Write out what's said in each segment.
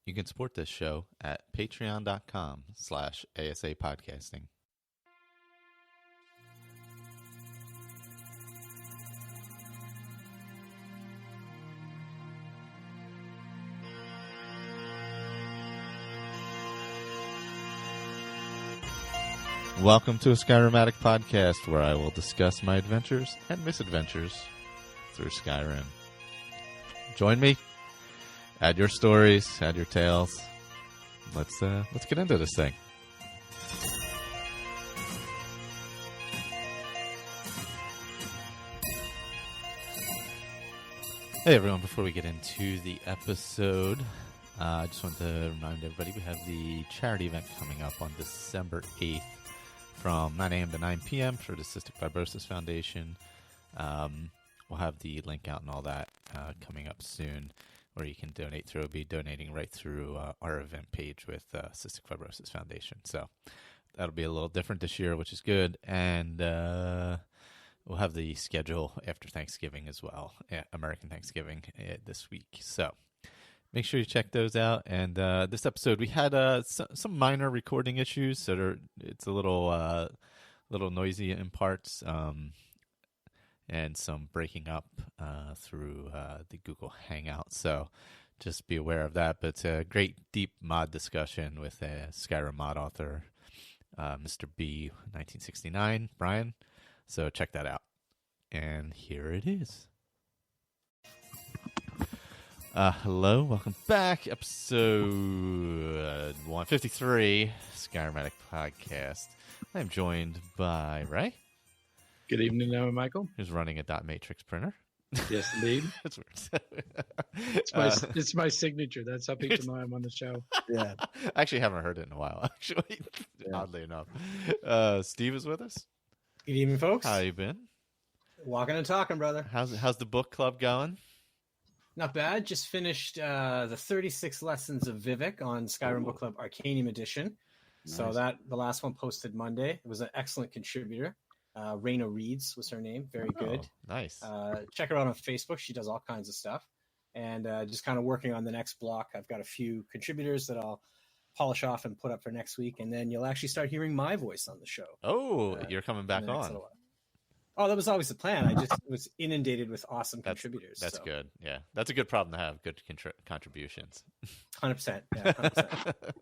You can support this show at patreon.com/ASAPodcasting. Welcome to a Skyrim Addict podcast, where I will discuss my adventures and misadventures through Skyrim. Join me. Add your stories, add your tales. Let's get into this thing. Hey everyone, before we get into the episode, I just want to remind everybody we have the charity event coming up on December 8th from 9 a.m. to 9 p.m. for the Cystic Fibrosis Foundation. We'll have the link out and all that coming up soon, where you can donate through. We'll be donating right through our event page with Cystic Fibrosis Foundation. So that'll be a little different this year, which is good. And we'll have the schedule after Thanksgiving as well, American Thanksgiving this week. So make sure you check those out. And this episode, we had some minor recording issues, so it's a little noisy in parts, and some breaking up through the Google Hangout. So just be aware of that. But it's a great deep mod discussion with a Skyrim mod author, MisterB1969, Brian. So check that out. And here it is. Hello, welcome back. Episode 153, Skyrim Addict podcast. I'm joined by Ray. Good evening, Michael. Who's running a dot matrix printer. Yes, indeed. That's weird. It's my signature. That's how people know I'm on the show. Yeah. I actually haven't heard it in a while, actually, oddly enough. Steve is with us. Good evening, folks. How you been? Walking and talking, brother. How's the book club going? Not bad. Just finished the 36 lessons of Vivek on Skyrim Book Club Arcanium Edition. Nice. So the last one posted Monday. It was an excellent contributor. Raina Reeds was her name. Very good. Nice. Check her out on Facebook. She does all kinds of stuff. And just kind of working on the next block. I've got a few contributors that I'll polish off and put up for next week. And then you'll actually start hearing my voice on the show. Oh, you're coming back on. Oh, that was always the plan. I just was inundated with awesome contributors. That's good. Yeah, that's a good problem to have, good contributions. 100%. Yeah, 100%.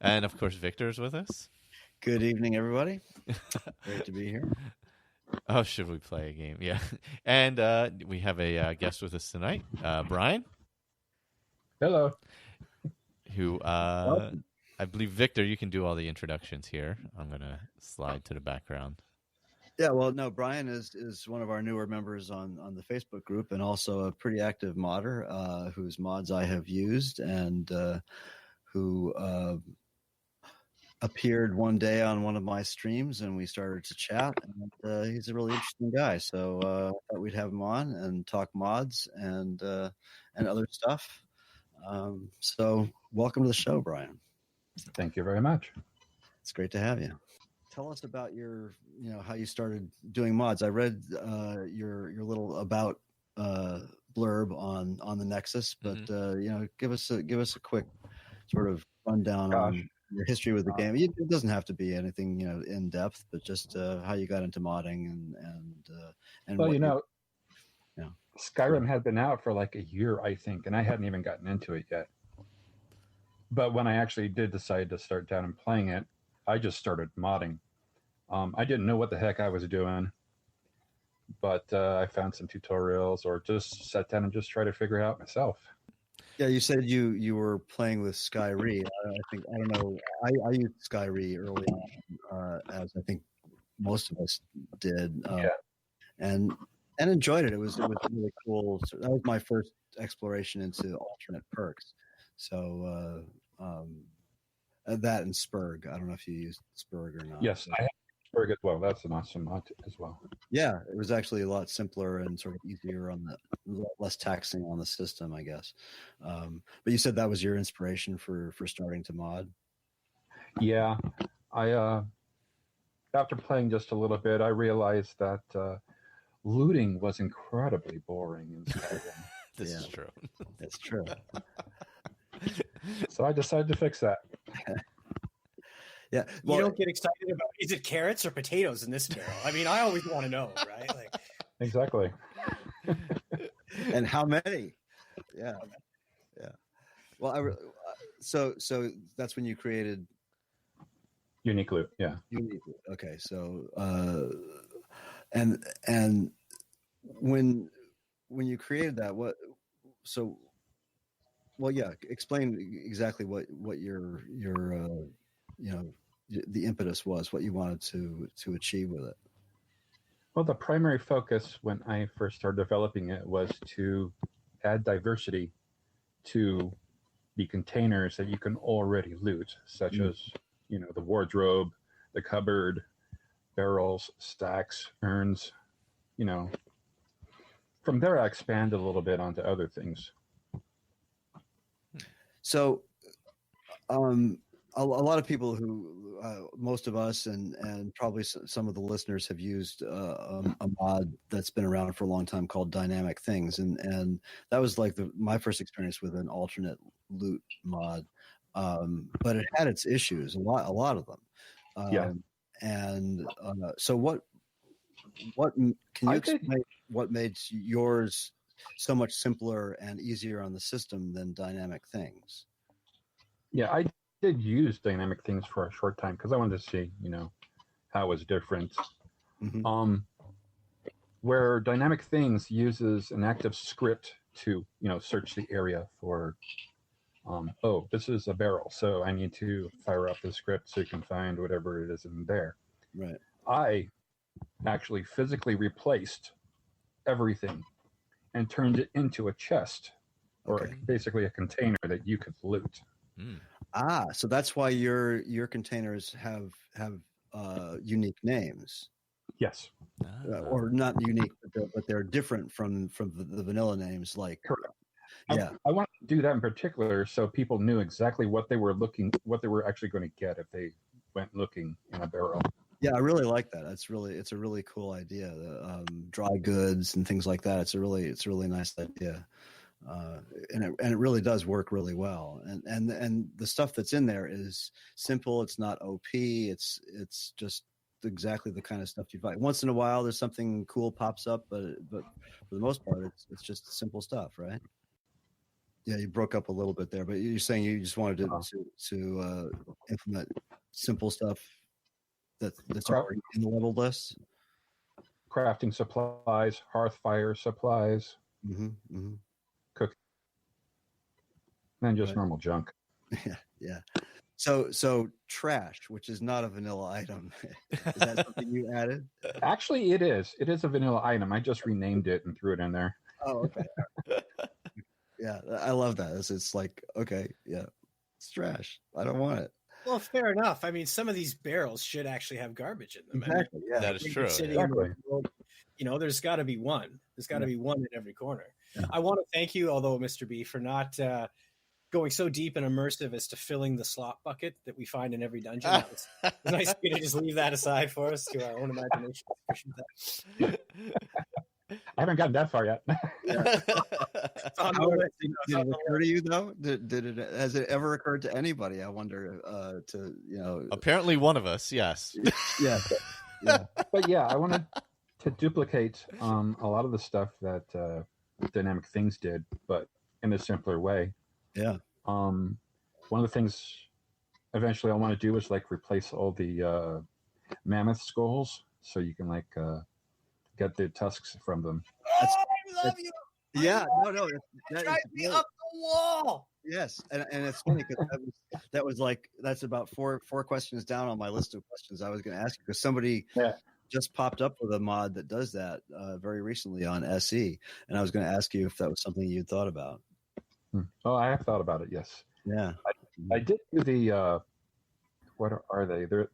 And, of course, Victor's with us. Good evening, everybody. Great to be here. Oh, should we play a game? Yeah. And we have a guest with us tonight, Brian. Hello. Who, I believe, Victor, you can do all the introductions here. I'm going to slide to the background. Yeah, well, no, Brian is one of our newer members on the Facebook group, and also a pretty active modder whose mods I have used, and who appeared one day on one of my streams, and we started to chat. And he's a really interesting guy, so I thought we'd have him on and talk mods and other stuff. So welcome to the show, Brian. Thank you very much. It's great to have you. Tell us about how you started doing mods. I read your little about blurb on the Nexus, but give us a quick sort of rundown on your history with the game. It doesn't have to be anything in depth, but just how you got into modding and well, Skyrim had been out for like a year, I think, and I hadn't even gotten into it yet. But when I actually did decide to start down and playing it, I just started modding. I didn't know what the heck I was doing, but I found some tutorials or just sat down and just tried to figure it out myself. Yeah, you said you were playing with Skyrim. I used Skyrim early on, as I think most of us did, and enjoyed it. It was really cool. So that was my first exploration into alternate perks. So that and Spurg. I don't know if you used Spurg or not. Yes, I have Spurg as well. That's an awesome mod as well. Yeah, it was actually a lot simpler and sort of easier less taxing on the system, I guess. But you said that was your inspiration for starting to mod. Yeah, I after playing just a little bit, I realized that looting was incredibly boring in Skyrim. This is true. That's true. So I decided to fix that. Yeah. You don't get excited about, is it carrots or potatoes in this barrel? I mean, I always want to know, right? Like, Exactly. And how many? Yeah. Well, so that's when you created Unique loot. Yeah. Unique Loot. Okay. So, and when you created that, explain exactly what your the impetus was, what you wanted to achieve with it. Well, the primary focus when I first started developing it was to add diversity to the containers that you can already loot, such as, the wardrobe, the cupboard, barrels, stacks, urns. From there, I expanded a little bit onto other things. So, a lot of people who, most of us and probably some of the listeners have used a mod that's been around for a long time called Dynamic Things, and that was like my first experience with an alternate loot mod, but it had its issues, a lot of them. And so what can you explain what made yours so much simpler and easier on the system than Dynamic Things? Yeah, I did use Dynamic Things for a short time because I wanted to see, how it was different. Mm-hmm. Where Dynamic Things uses an active script to, search the area for, this is a barrel, so I need to fire up the script so you can find whatever it is in there. Right. I actually physically replaced everything and turned it into a chest, or basically a container that you could loot. So that's why your containers have unique names. Yes. Or not unique, but they're different from the vanilla names. Like, correct. Yeah, I wanted to do that in particular so people knew exactly what they were actually going to get if they went looking in a barrel. Yeah, I really like that. It's a really cool idea. The dry goods and things like that. It's a really nice idea. And it really does work really well. And the stuff that's in there is simple. It's not OP. It's just exactly the kind of stuff you find. Once in a while, there's something cool pops up, but for the most part, it's just simple stuff, right? Yeah, you broke up a little bit there, but you're saying you just wanted to implement simple stuff that's already in the level list. Crafting supplies, hearth fire supplies. Mm-hmm. Cook, and just normal junk. Yeah. So trash, which is not a vanilla item, is that something you added? Actually, it is. It is a vanilla item. I just renamed it and threw it in there. Oh, okay. Yeah, I love that. It's like, okay, yeah, it's trash. I don't want it. Well, fair enough. I mean, some of these barrels should actually have garbage in them. Exactly. Yeah, that is true. Exactly. There's got to be one. There's got to be one in every corner. Yeah. I want to thank you, although Mr. B, for not going so deep and immersive as to filling the slop bucket that we find in every dungeon. It was nice of you to just leave that aside for us to our own imagination. I haven't gotten that far yet. Yeah. Did it occur to you though? Has it ever occurred to anybody? I wonder. Apparently, one of us. Yes. Yeah. But yeah, I wanted to duplicate a lot of the stuff that Dynamic Things did, but in a simpler way. Yeah. One of the things eventually I want to do is like replace all the mammoth skulls, so you can get the tusks from them. I love you. Yeah. No. Drive me up the wall. Yes, and it's funny because that's about four questions down on my list of questions I was going to ask you, because somebody just popped up with a mod that does that very recently on SE, and I was going to ask you if that was something you'd thought about. Oh, I have thought about it. Yes. Yeah. I did do the. What are they? They're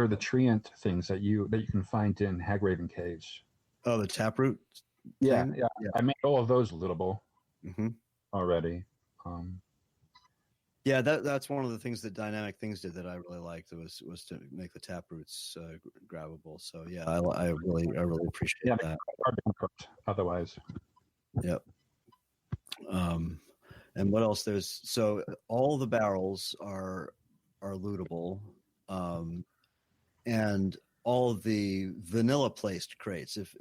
the treant things that you can find in Hagraven Caves. Oh, the taproot. Yeah. I made all of those lootable already. Yeah, that's one of the things that Dynamic Things did that I really liked. Was to make the taproots grabbable. So yeah, I really appreciate that. Hard to cook otherwise. Yep. And what else? So all the barrels are lootable, and all the vanilla placed crates. If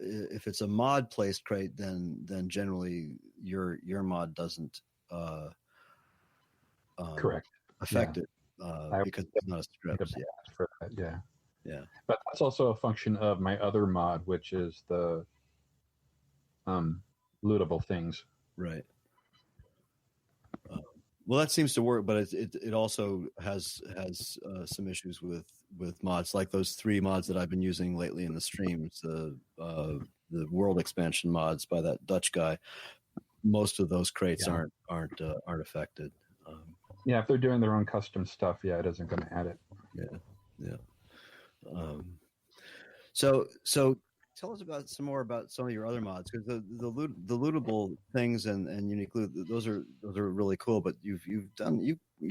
it's a mod placed crate, then generally your mod doesn't Correct. affect it because it's not a script. Yeah. For that, yeah. Yeah. But that's also a function of my other mod, which is the lootable things. Right. Well, that seems to work, but it also has some issues with mods, like those 3 mods that I've been using lately in the streams, the world expansion mods by that Dutch guy. Most of those crates aren't affected. Yeah, if they're doing their own custom stuff, it isn't going to add it. Yeah. So tell us some more about some of your other mods, because the lootable things and unique loot, those are really cool. But you've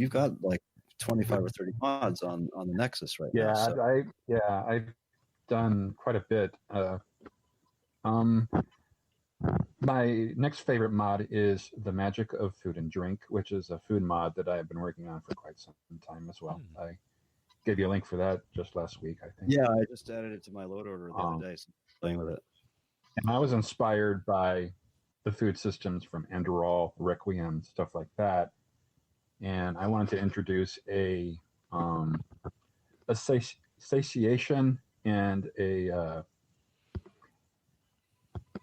got like 25 or 30 mods on the Nexus right now. So. I've done quite a bit. My next favorite mod is the Magic of Food and Drink, which is a food mod that I've been working on for quite some time as well. I gave you a link for that just last week, I think. Yeah, I just added it to my load order the other day, so I'm playing with it. And I was inspired by the food systems from Enderall, Requiem, stuff like that. And I wanted to introduce a satiation and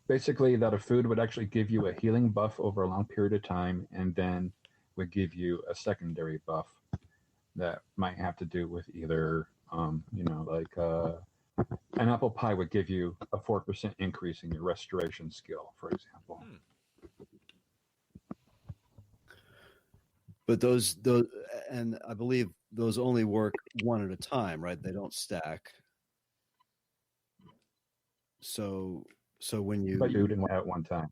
basically that a food would actually give you a healing buff over a long period of time, and then would give you a secondary buff that might have to do with either, like an apple pie would give you a 4% increase in your restoration skill, for example. But those, and I believe those only work one at a time, right? They don't stack. So when you food at one time.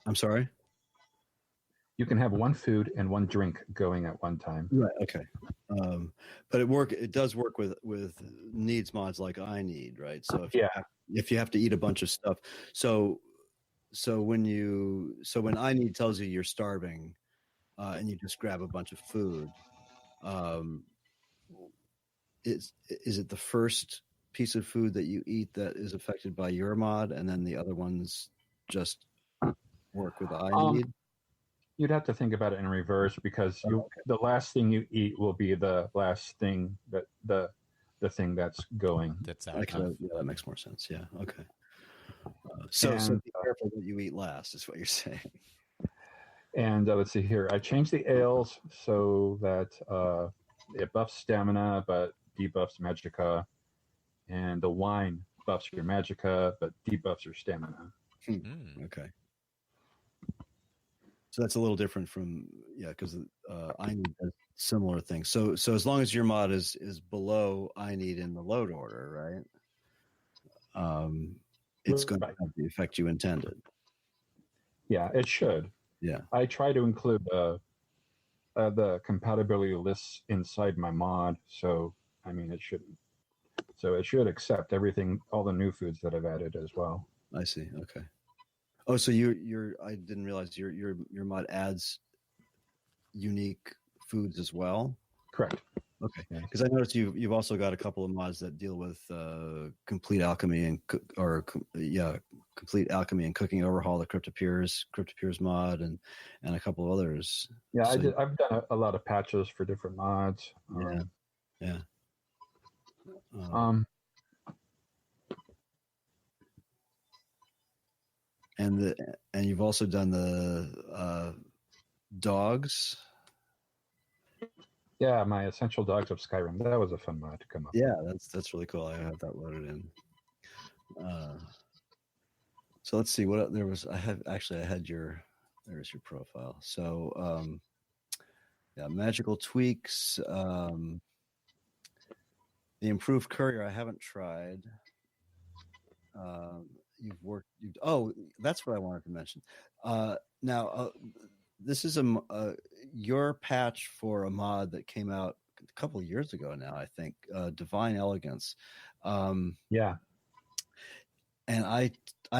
I'm sorry? You can have one food and one drink going at one time. Right. Okay. But it does work with needs mods like I need, right? So if you have to eat a bunch of stuff, so when I need tells you you're starving, and you just grab a bunch of food, is it the first piece of food that you eat that is affected by your mod, and then the other ones just work with I need? You'd have to think about it in reverse, because the last thing you eat will be the last thing that the thing that's going. That's that makes more sense. Yeah. Okay. So be careful what you eat last, is what you're saying. And let's see here. I changed the ales so that it buffs stamina but debuffs magicka, and the wine buffs your magicka but debuffs your stamina. Okay. So that's a little different from because I need a similar thing. So as long as your mod is below I need in the load order, right? It's going to have the effect you intended. Yeah, it should. Yeah, I try to include the compatibility lists inside my mod, so I mean it shouldn't. So it should accept everything, all the new foods that I've added as well. I see. Okay. Oh, so I didn't realize your mod adds unique foods as well. Correct. Okay. Because I noticed you've also got a couple of mods that deal with complete alchemy and complete alchemy and cooking overhaul, the Cryptopiers mod, and a couple of others. Yeah, so, I've done a lot of patches for different mods. Yeah. And you've also done the dogs. Yeah, my Essential Dogs of Skyrim. That was a fun mod to come up. Yeah, that's really cool. I have that loaded in. So let's see what there was. There's your profile. So magical tweaks. The improved courier I haven't tried. That's what I wanted to mention. Now, this is your patch for a mod that came out a couple of years ago now, I think, Divine Elegance. Yeah. And I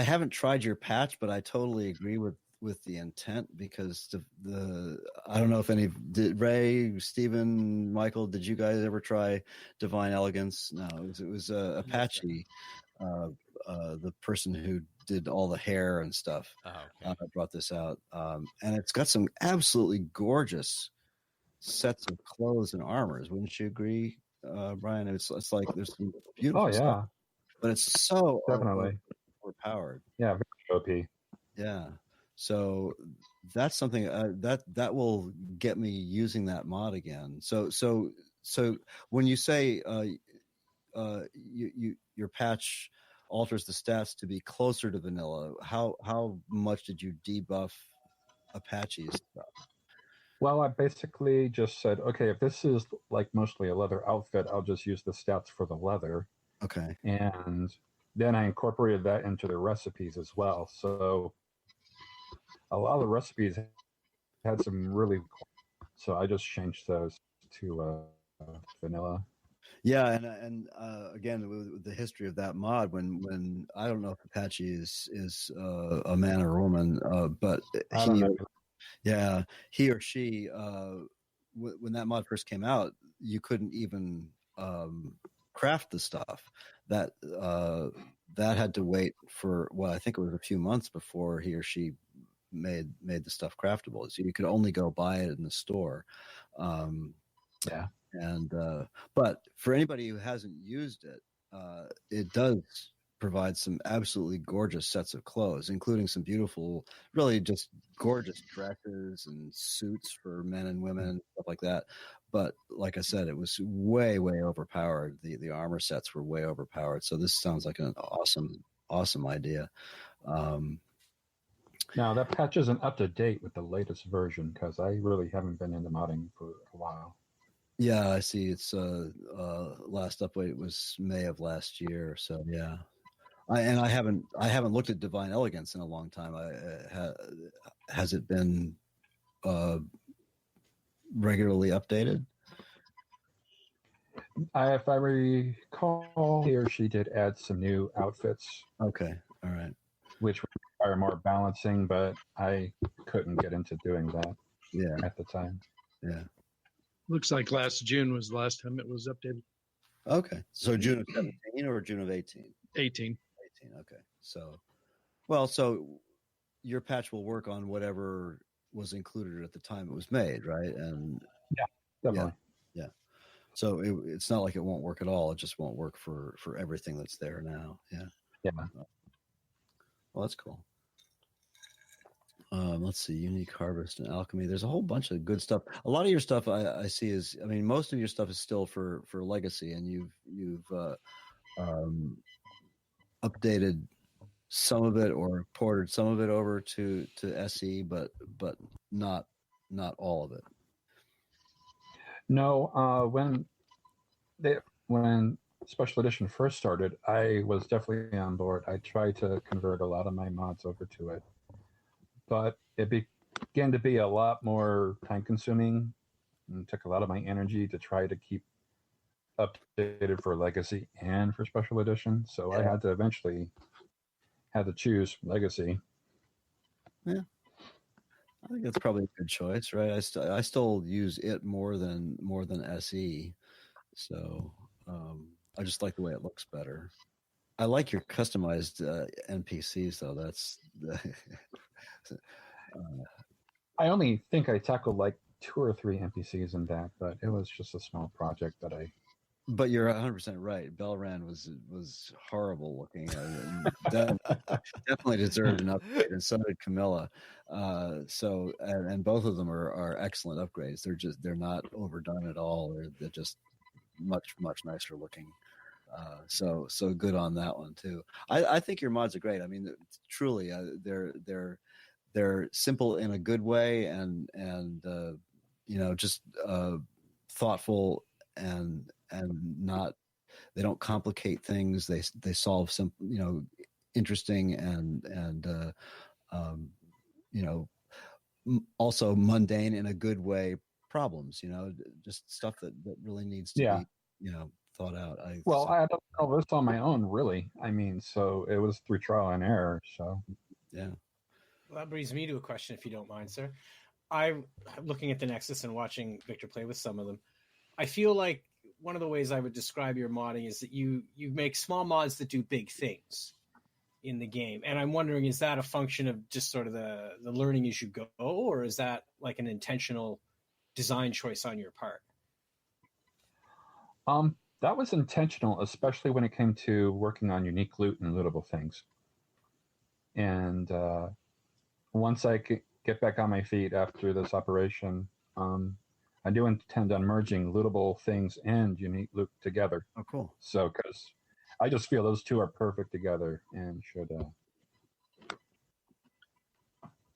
haven't tried your patch, but I totally agree with the intent, because the I don't know if any did. Ray, Stephen, Michael, did you guys ever try Divine Elegance? No, it was Apache, the person who did all the hair and stuff. Brought this out, and it's got some absolutely gorgeous sets of clothes and armors. Wouldn't you agree, Brian? It's like there's some beautiful stuff, but it's so definitely overpowered. Yeah, very OP. Yeah, so that's something that will get me using that mod again. So when you say your patch alters the stats to be closer to vanilla, how much did you debuff Apache's stuff? Well, I basically just said, okay, if this is like mostly a leather outfit, I'll just use the stats for the leather. Okay. And then I incorporated that into the recipes as well. So a lot of the recipes had some really cool, so I just changed those to vanilla. Yeah, and again, with the history of that mod, when I don't know if Apache is a man or a woman, but he or she, when that mod first came out, you couldn't even craft the stuff. That had to wait for, well, I think it was a few months before he or she made the stuff craftable. So you could only go buy it in the store. And but for anybody who hasn't used it, it does provide some absolutely gorgeous sets of clothes, including some beautiful, really just gorgeous dresses and suits for men and women, stuff like that. But like I said, it was way overpowered. The armor sets were way overpowered. So this sounds like an awesome idea. Now that patch isn't up to date with the latest version, because I really haven't been into modding for a while. Yeah, I see. It's last update was May of last year. So yeah, I haven't looked at Divine Elegance in a long time. Has it been regularly updated? If I recall, he or she did add some new outfits. Okay, all right. Which would require more balancing, but I couldn't get into doing that. Yeah, at the time. Yeah. Looks like last June was the last time it was updated. Okay. So June of 17 or June of 18? 18. Okay. So your patch will work on whatever was included at the time it was made, right? And yeah, definitely. Yeah. So it's not like it won't work at all. It just won't work for everything that's there now. Yeah. Yeah. Well, that's cool. Let's see, Unique Harvest and Alchemy. There's a whole bunch of good stuff. A lot of your stuff I see is, I mean, most of your stuff is still for Legacy, and you've updated some of it or ported some of it over to SE, but not all of it. No, when Special Edition first started, I was definitely on board. I tried to convert a lot of my mods over to it, but it began to be a lot more time-consuming and took a lot of my energy to try to keep updated for Legacy and for Special Edition. So I had to eventually choose Legacy. Yeah, I think that's probably a good choice, right? I still use it more than SE, so I just like the way it looks better. I like your customized NPCs, though. That's I only think I tackled like 2 or 3 NPCs in that, but it was just a small project that I. But you're 100% right. Belran was horrible looking. Definitely deserved an upgrade, and so did Camilla. So both of them are excellent upgrades. They're not overdone at all. They're just much nicer looking. So good on that one too. I think your mods are great. I mean, truly, they're simple in a good way, and just thoughtful and not, they don't complicate things. They solve some interesting and also mundane in a good way problems. Just stuff that really needs to be thought out. I had to solve this on my own, really. I mean, so it was through trial and error. So yeah. that brings me to a question, if you don't mind, sir. I'm looking at the Nexus and watching Victor play with some of them. I feel like one of the ways I would describe your modding is that you make small mods that do big things in the game. And I'm wondering, is that a function of just sort of the learning as you go, or is that like an intentional design choice on your part? That was intentional, especially when it came to working on unique loot and lootable things. And once I get back on my feet after this operation, I do intend on merging lootable things and unique loot together. Oh, cool. So, because I just feel those two are perfect together and should.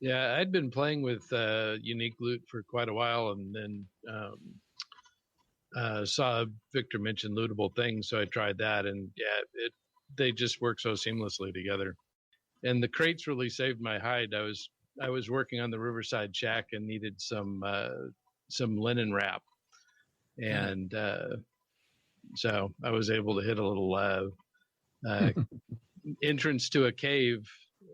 Yeah, I'd been playing with unique loot for quite a while, and then saw Victor mention lootable things, so I tried that, and yeah, they just work so seamlessly together. And the crates really saved my hide. I was working on the Riverside Shack and needed some linen wrap, and so I was able to hit a little entrance to a cave,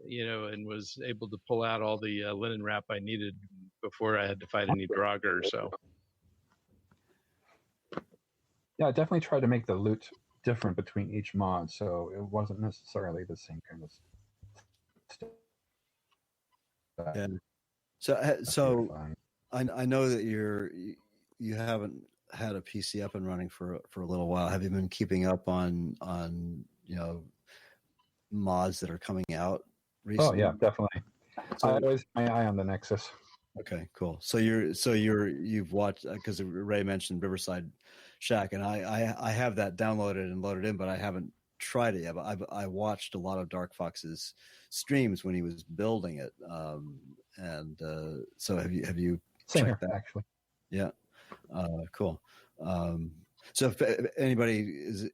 and was able to pull out all the linen wrap I needed before I had to fight any Draugr. So yeah, I definitely tried to make the loot different between each mod, so it wasn't necessarily the same kind of stuff. Yeah. So I know that you haven't had a PC up and running for a little while. Have you been keeping up on mods that are coming out recently? Oh yeah, definitely. So, I always have my eye on the Nexus. Okay, cool. So you've watched, because Ray mentioned Riverside Shack, and I have that downloaded and loaded in, but I haven't tried it yet. But I watched a lot of Dark Fox's streams when he was building it, and so have you Same checked here, that? actually. Yeah, cool. So if anybody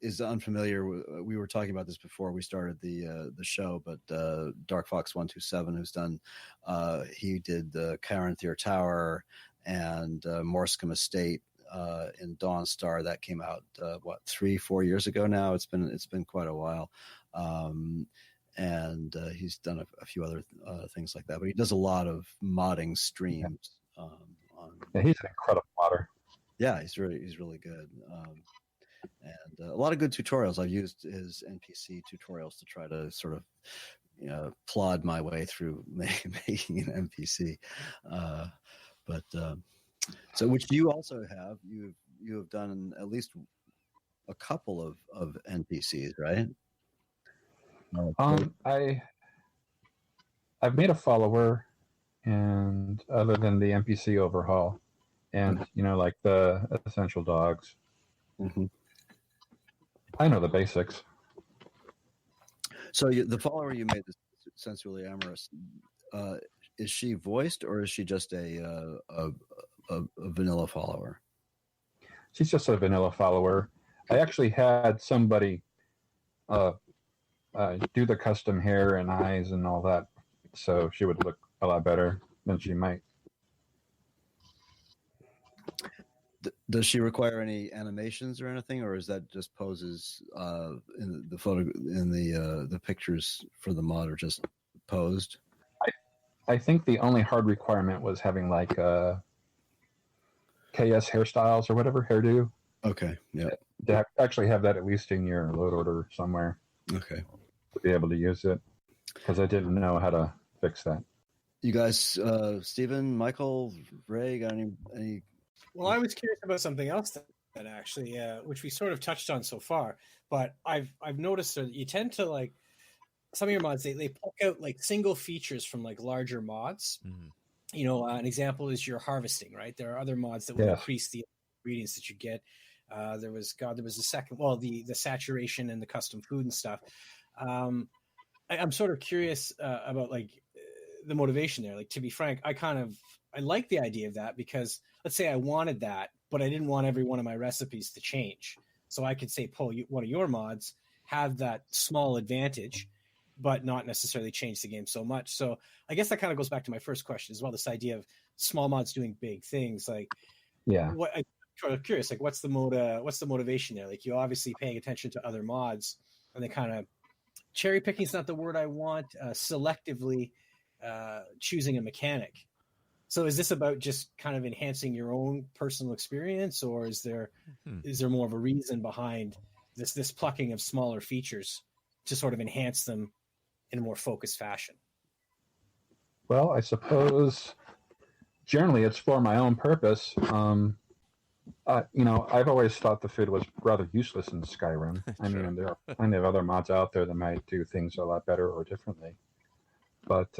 is unfamiliar, we were talking about this before we started the show, but Dark Fox 127, who's done, he did the Caranthir Tower and Morscombe Estate in Dawnstar that came out 3-4 years ago now. It's been quite a while, and he's done a few other things like that. But he does a lot of modding streams. Yeah, he's an incredible modder. Yeah, he's really good, and a lot of good tutorials. I've used his NPC tutorials to try to sort of plod my way through making an NPC. But so, which you also have, you have done at least a couple of NPCs, right? I've made a follower, and other than the NPC overhaul, and like the essential dogs. Mm-hmm. I know the basics. So the follower you made, Sensually Amorous, is she voiced, or is she just a vanilla follower? She's just a vanilla follower. I actually had somebody do the custom hair and eyes and all that, so she would look a lot better than she might. Does she require any animations or anything, or is that just poses in the photo, in the pictures for the mod, are just posed? I think the only hard requirement was having like KS hairstyles or whatever, hairdo. Okay, yeah. To actually have that at least in your load order somewhere. Okay. To be able to use it, because I didn't know how to fix that. You guys, Stephen, Michael, Ray, got any? Well, I was curious about something else that actually, which we sort of touched on so far, but I've noticed that you tend to, like, some of your mods, they poke out like single features from like larger mods. Mm-hmm. An example is your harvesting, right? There are other mods that will increase the ingredients that you get. There was a second, the saturation and the custom food and stuff. I'm sort of curious about like the motivation there. Like, to be frank, I like the idea of that, because let's say I wanted that, but I didn't want every one of my recipes to change. So I could say, pull one of your mods, have that small advantage, but not necessarily change the game so much. So I guess that kind of goes back to my first question as well. This idea of small mods doing big things. Like, I'm curious, like, what's the motivation there? Like, you're obviously paying attention to other mods, and they kind of cherry picking is not the word I want, selectively choosing a mechanic. So is this about just kind of enhancing your own personal experience, or is there more of a reason behind this plucking of smaller features to sort of enhance them in a more focused fashion? Well, I suppose generally it's for my own purpose. I've always thought the food was rather useless in Skyrim. I mean, there are plenty of other mods out there that might do things a lot better or differently. But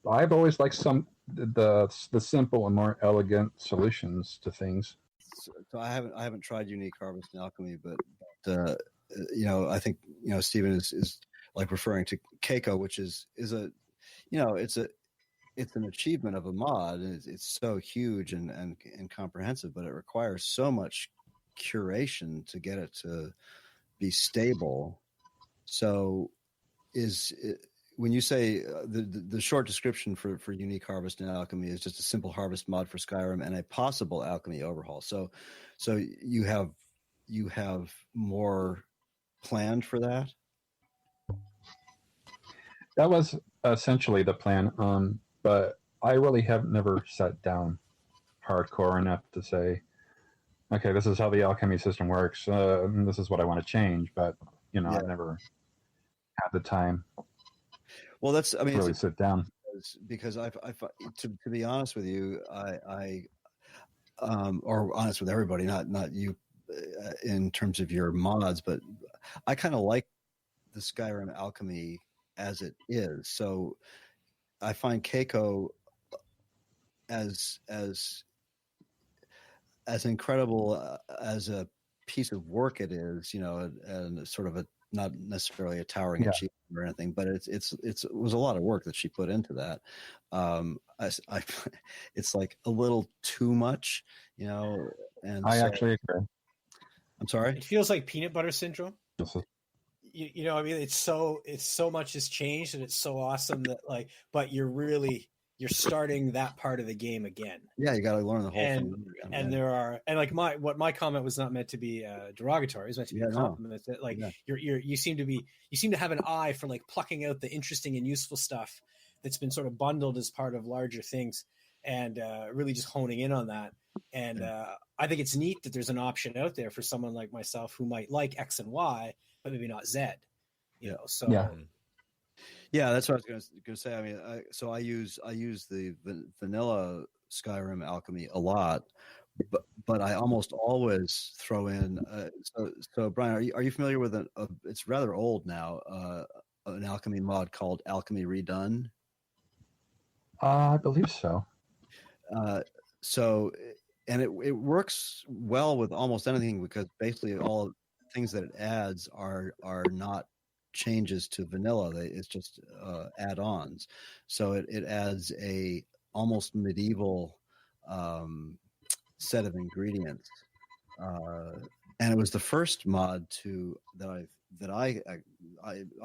I've always liked the simple and more elegant solutions to things. So I haven't tried Unique Harvest and Alchemy, but I think Stephen is like referring to Keiko, which is a it's an achievement of a mod. It's so huge and comprehensive, but it requires so much curation to get it to be stable. So when you say the short description for Unique Harvest and Alchemy is just a simple harvest mod for Skyrim and a possible alchemy overhaul. So you have more planned for that? That was essentially the plan. But I really have never sat down hardcore enough to say, okay, this is how the alchemy system works. This is what I want to change. But, I've never had the time. Well, really sit down. Because to be honest with you, or honest with everybody, not you in terms of your mods, but I kind of like the Skyrim alchemy as it is. So I find Keiko as incredible as a piece of work it is, and sort of not necessarily a towering achievement or anything, but it was a lot of work that she put into that. It's like a little too much, and I actually agree. I'm sorry. It feels like peanut butter syndrome. I mean, it's so much has changed, and it's so awesome that but you're starting that part of the game again. Yeah, you got to learn the whole thing. And my comment was not meant to be derogatory. It was meant to be a compliment. That you seem to have an eye for plucking out the interesting and useful stuff that's been sort of bundled as part of larger things, and really just honing in on that. And I think it's neat that there's an option out there for someone like myself who might like X and Y, but maybe not Z. So yeah, that's what I was going to say. I mean, I use the vanilla Skyrim alchemy a lot, but I almost always throw in. So Brian, are you familiar with it's rather old now, an alchemy mod called Alchemy Redone? I believe so. And it works well with almost anything, because basically all of the things that it adds are not changes to vanilla. It's just add-ons. So it adds a almost medieval set of ingredients, and it was the first mod that I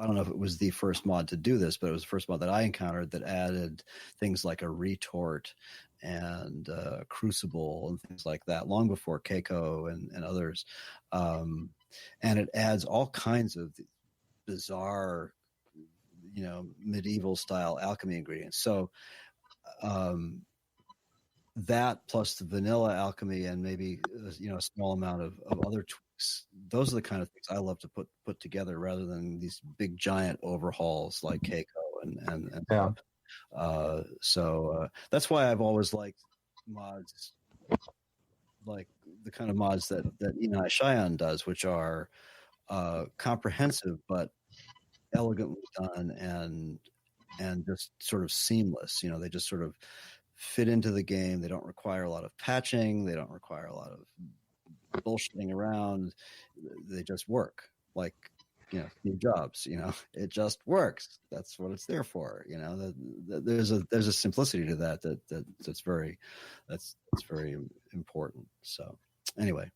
don't know if it was the first mod to do this, but it was the first mod that I encountered that added things like a retort and crucible and things like that, long before Keiko and others. And it adds all kinds of bizarre, medieval style alchemy ingredients. So that plus the vanilla alchemy and maybe a small amount of other tweaks, those are the kind of things I love to put together, rather than these big giant overhauls like Keiko and yeah. So that's why I've always liked mods like the kind of mods that Enai Cheyenne does, which are comprehensive but elegantly done and just sort of seamless. They just sort of fit into the game. They don't require a lot of patching. They don't require a lot of bullshitting around. They just work like Steve Jobs. It just works. That's what it's there for. There's a simplicity to that's very important. So anyway,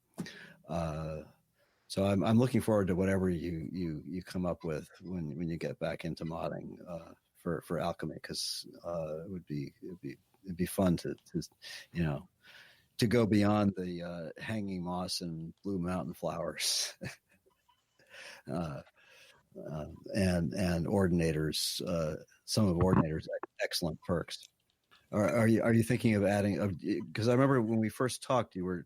so I'm looking forward to whatever you come up with when you get back into modding for alchemy, because it'd be fun to go beyond the hanging moss and blue mountain flowers. and ordinators. Some of ordinators excellent perks. Are you thinking of adding? Because I remember when we first talked, one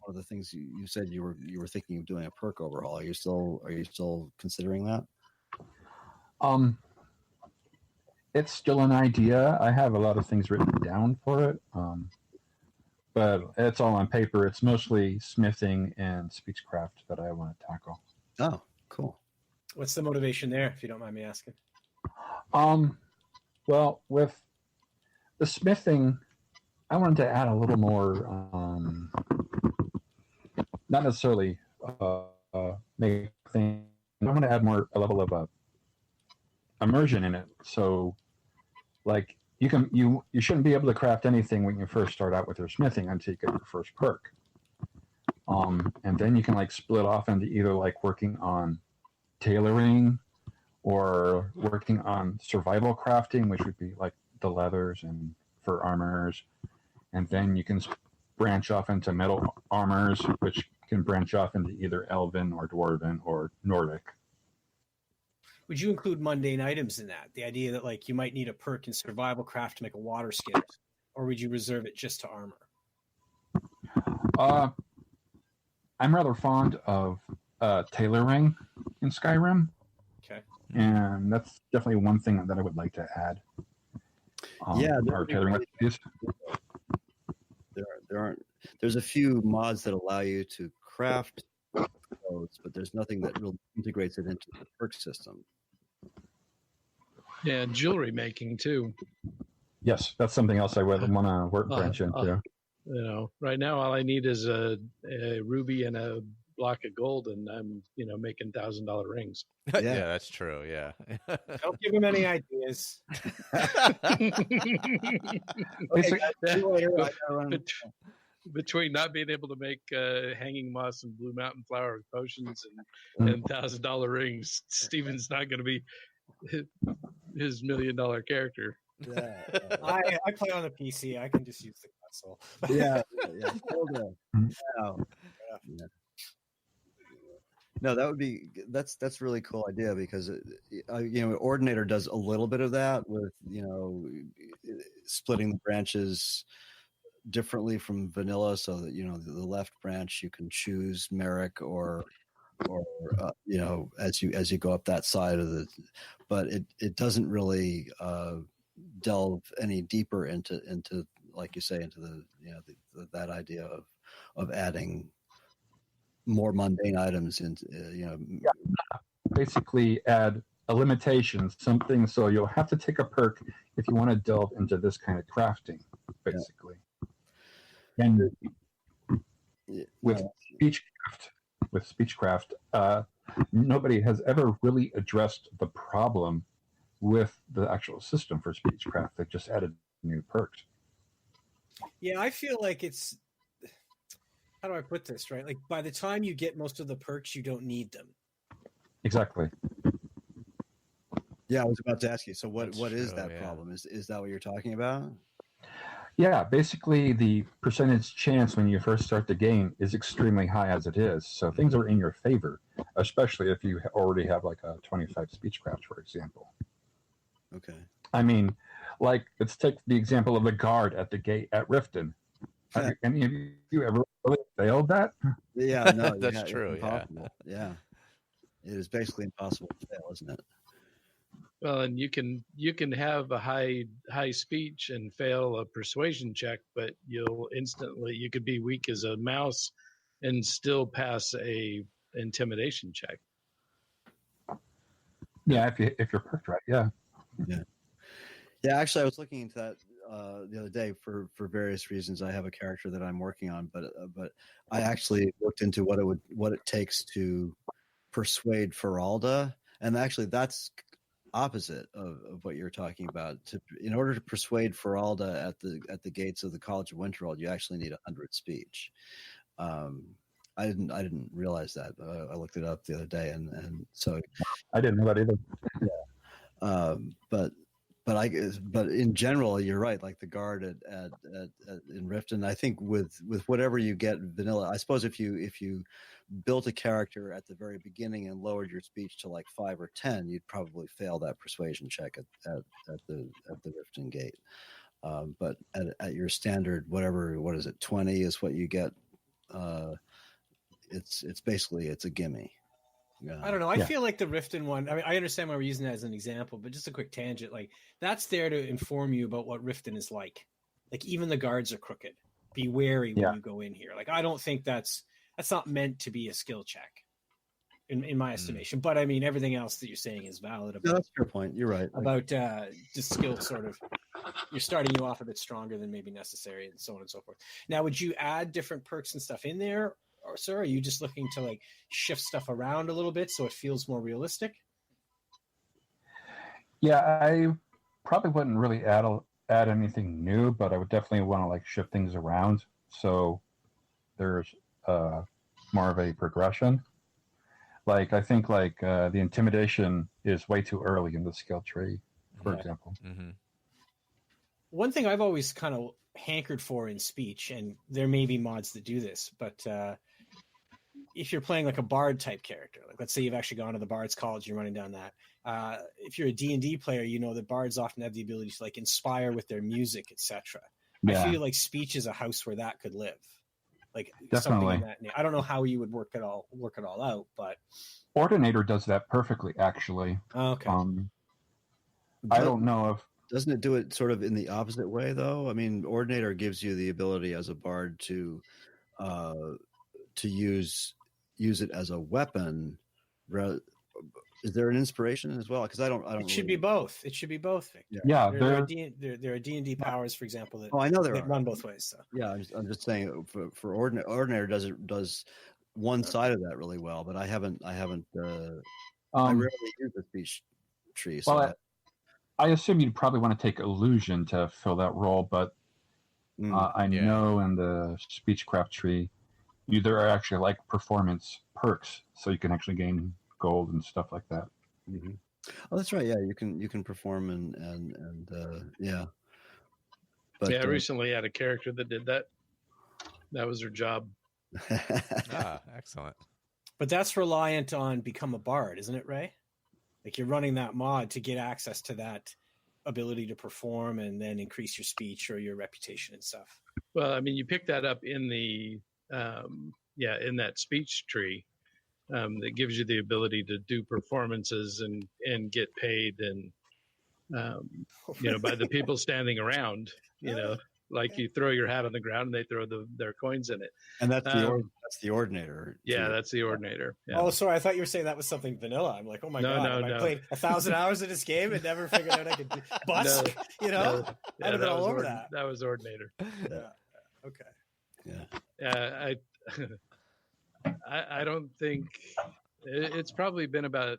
of the things you said you were thinking of doing a perk overhaul. Are you still considering that? It's still an idea. I have a lot of things written down for it, but it's all on paper. It's mostly smithing and speechcraft that I want to tackle. Oh, cool. What's the motivation there, if you don't mind me asking? Well, with the smithing, I wanted to add a little more, not necessarily make things. I want to add a level of immersion in it. So, like you shouldn't be able to craft anything when you first start out with your smithing until you get your first perk. And then you can like split off into either like working on tailoring or working on survival crafting, which would be like the leathers and fur armors. And then you can branch off into metal armors, which can branch off into either elven or dwarven or Nordic. Would you include mundane items in that? The idea that like you might need a perk in survival craft to make a water skin, or would you reserve it just to armor? I'm rather fond of tailoring in Skyrim. Okay. And that's definitely one thing that I would like to add. Or tailoring recipes. There's a few mods that allow you to craft clothes, but there's nothing that really integrates it into the perk system. Yeah, jewelry making too. Yes, that's something else I would want to branch into. Right now all I need is a ruby and a block of gold, and I'm making $1,000 rings. Yeah, that's true. Yeah. Don't give him any ideas. Between not being able to make hanging moss and blue mountain flower potions and $1,000 rings, Steven's not going to be his $1 million character. Yeah. I play on the PC. I can just use the console. Yeah. No, that would be that's really cool idea, because Ordinator does a little bit of that with splitting the branches differently from vanilla, so that the left branch you can choose Merrick or as you go up that side of the, but it doesn't really delve any deeper into like you say, into the that idea of adding more mundane items into basically add a limitation, something, so you'll have to take a perk if you want to delve into this kind of crafting, basically. And with speechcraft, nobody has ever really addressed the problem with the actual system for speechcraft. They just added new perks. Yeah, I feel like it's, how do I put this, right? Like by the time you get most of the perks, you don't need them. Exactly. Yeah, I was about to ask you. So what is true, that problem? Is that what you're talking about? Yeah, basically the percentage chance when you first start the game is extremely high as it is. So things are in your favor, especially if you already have like a 25 speechcraft, for example. Okay. I mean, like, let's take the example of the guard at the gate at Riften. Have any of you ever really failed that? Yeah, no, That's true. Yeah. It is basically impossible to fail, isn't it? Well, and you can have a high speech and fail a persuasion check, but you could be weak as a mouse and still pass a intimidation check. Yeah, if you're perked right, yeah. Yeah, actually, I was looking into that the other day for various reasons. I have a character that I'm working on, but I actually looked into what it takes to persuade Feralda, and actually that's opposite of what you're talking about. In order to persuade Feralda at the gates of the College of Winterhold, you actually need 100 speech. I didn't realize that. I looked it up the other day, and so I didn't know that either. Yeah, but but in general, you're right. Like the guard in Riften, I think with whatever you get vanilla, I suppose if you built a character at the very beginning and lowered your speech to like 5 or 10, you'd probably fail that persuasion check at the Riften gate. But at your standard, what is it, 20 is what you get. It's basically a gimme. Yeah. I don't know. I feel like the Riften one, I mean, I understand why we're using that as an example, but just a quick tangent, like that's there to inform you about what Riften is like. Like even the guards are crooked. Be wary when you go in here. Like I don't think that's not meant to be a skill check in my estimation. But I mean, everything else that you're saying is valid. No, that's your point. You're right. About just skill sort of, you're starting you off a bit stronger than maybe necessary and so on and so forth. Now, would you add different perks and stuff in there? Or, sir, are you just looking to like shift stuff around a little bit so it feels more realistic? Yeah, I probably wouldn't really add anything new, but I would definitely want to like shift things around so there's more of a progression. Like I think like the intimidation is way too early in the skill tree, for example. Mm-hmm. One thing I've always kind of hankered for in speech, and there may be mods that do this, but if you're playing like a bard type character, like let's say you've actually gone to the Bard's College, you're running down that. If you're a D&D player, you know that bards often have the ability to like inspire with their music, etc. I feel like speech is a house where that could live. Like definitely. Something in that, I don't know how you would work it all out, but Ordinator does that perfectly, actually. Okay. I don't know if doesn't it do it sort of in the opposite way though? I mean, Ordinator gives you the ability as a bard to use it as a weapon. Is there an inspiration as well? Because I don't. It should be both. It should be both. Victor. Yeah, there are D&D powers, for example, that I know there run both ways. So. Yeah, I'm just saying for Ordinator does one side of that really well, but I haven't. I rarely use the speech tree. So well, I assume you'd probably want to take illusion to fill that role, but I know in the speechcraft tree, there are actually like performance perks, so you can actually gain gold and stuff like that. Mm-hmm. Oh, that's right. Yeah, you can perform and yeah. But, I recently had a character that did that. That was her job. Excellent. But that's reliant on become a bard, isn't it, Ray? Like you're running that mod to get access to that ability to perform and then increase your speech or your reputation and stuff. Well, I mean, you pick that up in the in that speech tree that gives you the ability to do performances and get paid and by the people standing around. Like you throw your hat on the ground and they throw their coins in it. And that's the Ordinator. Yeah, that's the Ordinator. Yeah. Oh, sorry. I thought you were saying that was something vanilla. I'm like, oh my God. I played 1,000 hours of this game and never figured out I could busk, I'd have been all over that. That was Ordinator. Yeah. Okay. Yeah. I don't think it's probably been about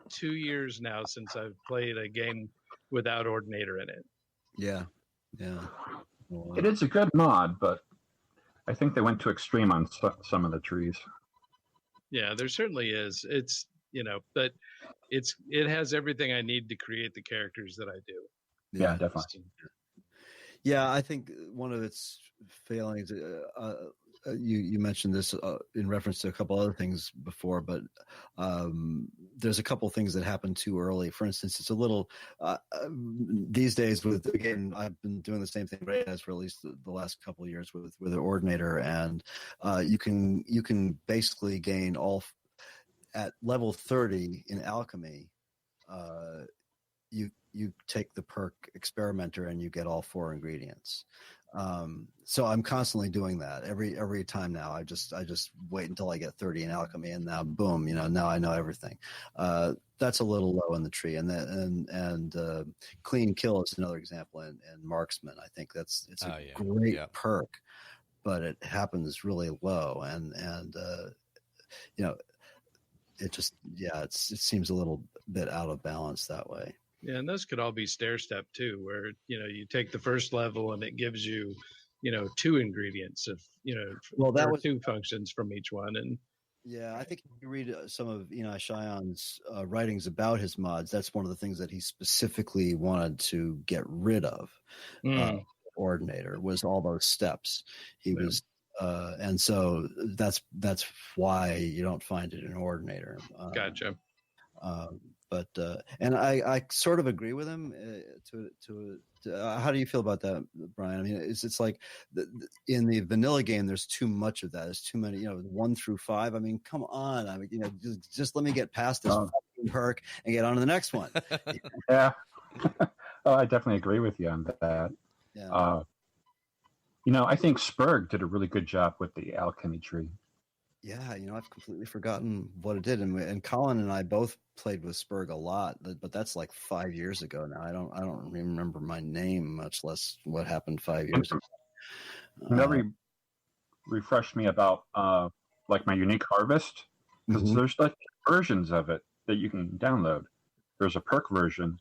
2 years now since I've played a game without Ordinator in it. Yeah. Yeah. It is a good mod, but I think they went too extreme on some of the trees. Yeah, there certainly is. It's but it has everything I need to create the characters that I do. Yeah, definitely. Yeah, I think one of its failings. You mentioned this in reference to a couple other things before, but there's a couple things that happen too early. For instance, it's a little these days again, I've been doing the same thing Ray has for at least the last couple of years with the Ordinator, and you can basically gain all at level 30 in alchemy. You take the perk Experimenter and you get all 4 ingredients. So I'm constantly doing that every time now. I just wait until I get 30 in alchemy, and now boom, now I know everything. That's a little low in the tree, and clean kill is another example in marksman. I think it's a great perk, but it happens really low, and it seems a little bit out of balance that way. Yeah, and those could all be stair step too, where you take the first level and it gives you 2 ingredients of that was 2 functions from each one, and Yeah, I think if you read some of Eni Cheyon's writings about his mods, that's one of the things that he specifically wanted to get rid of. Ordinator was all those steps. He was, and so that's why you don't find it in Ordinator. Gotcha. But and I sort of agree with him. How do you feel about that, Brian? I mean, it's like in the vanilla game, there's too much of that. There's too many, 1 through 5. I mean, come on. I mean, just let me get past this perk and get on to the next one. Yeah. I definitely agree with you on that. Yeah. I think Spurg did a really good job with the alchemy tree. Yeah, I've completely forgotten what it did, and Colin and I both played with Spurg a lot, but that's like 5 years ago now. I don't remember my name, much less what happened 5 years ago. Never refreshed me about like my unique harvest, because there's like versions of it that you can download. There's a perk version,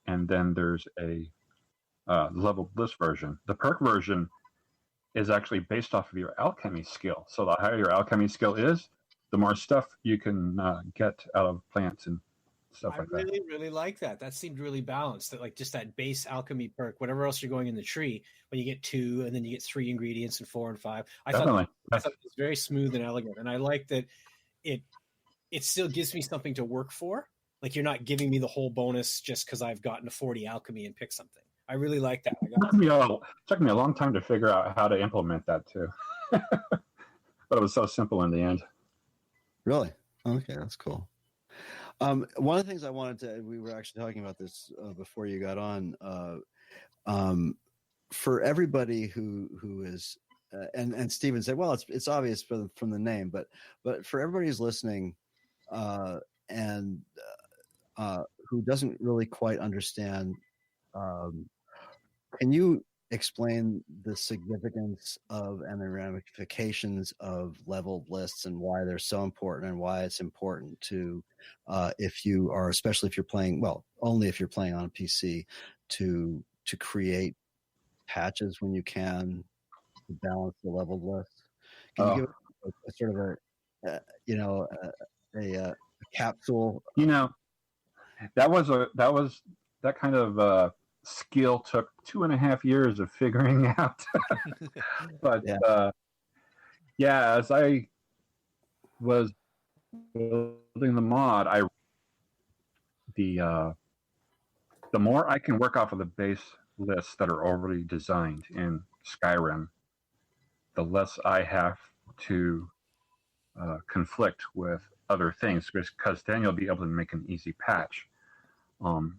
and then there's a level bliss version. The perk version is actually based off of your alchemy skill. So the higher your alchemy skill is, the more stuff you can get out of plants and stuff like that. I really like that. That seemed really balanced. That like just that base alchemy perk, whatever else you're going in the tree, when you get 2 and then you get 3 ingredients and 4 and 5. I thought it was very smooth and elegant. And I like that it still gives me something to work for. Like you're not giving me the whole bonus just because I've gotten a 40 alchemy and picked something. I really like that. It took me a long time to figure out how to implement that too. But it was so simple in the end. Really? Okay, that's cool. One of the things I wanted to, we were actually talking about this before you got on, for everybody who is, and Steven said, well, it's obvious from the name, but for everybody who's listening and who doesn't really quite understand, can you explain the significance of and the ramifications of leveled lists and why they're so important and why it's important to, especially if you're playing, well, only if you're playing on a PC, to create patches when you can to balance the leveled list? Can you give a sort of a capsule? That kind of skill took 2.5 years of figuring out. But as I was building the mod, the more I can work off of the base lists that are already designed in Skyrim, the less I have to conflict with other things, because then you'll be able to make an easy patch.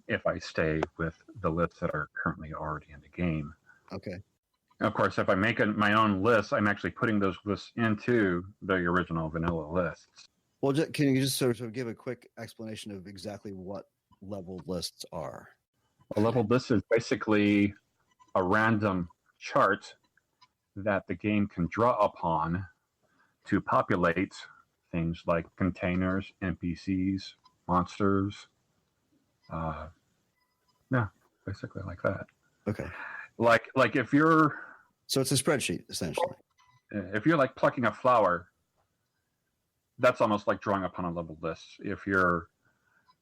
If I stay with the lists that are currently already in the game. Okay. Of course, if I make my own list, I'm actually putting those lists into the original vanilla lists. Well, can you just sort of give a quick explanation of exactly what leveled lists are? A leveled list is basically a random chart that the game can draw upon to populate things like containers, NPCs, monsters. Basically like that. Okay. Like if you're... So it's a spreadsheet, essentially. If you're like plucking a flower, that's almost like drawing upon a leveled list. If you're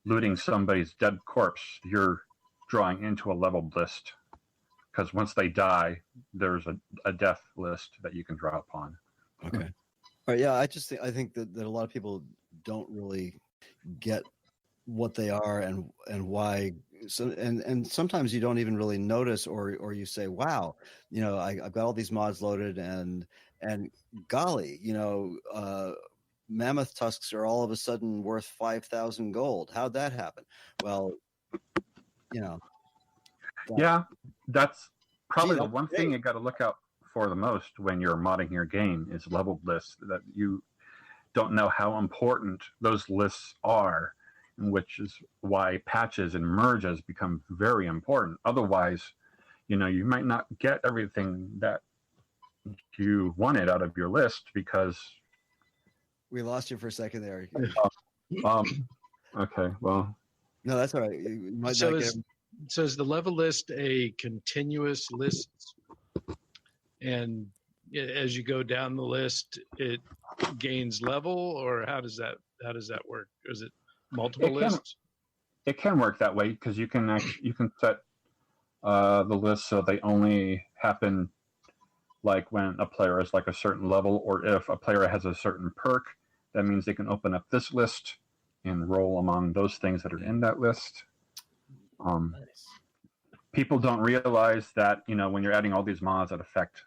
looting somebody's dead corpse, you're drawing into a leveled list. Because once they die, there's a death list that you can draw upon. Okay. All right, yeah, I think that a lot of people don't really get what they are and why. So and sometimes you don't even really notice, or you say, wow, I've got all these mods loaded and golly, mammoth tusks are all of a sudden worth 5,000 gold. How'd that happen? Well, that's probably the one thing you got to look out for the most when you're modding your game is leveled lists, that you don't know how important those lists are, which is why patches and merges become very important. Otherwise, you might not get everything that you wanted out of your list because... We lost you for a second there. Okay, well... No, that's all right. So is the level list a continuous list? And as you go down the list, it gains level, or how does that work? Is it multiple lists? It can work that way because you can set the list so they only happen like when a player is like a certain level, or if a player has a certain perk, that means they can open up this list and roll among those things that are in that list. Nice. People don't realize that, when you're adding all these mods that affect,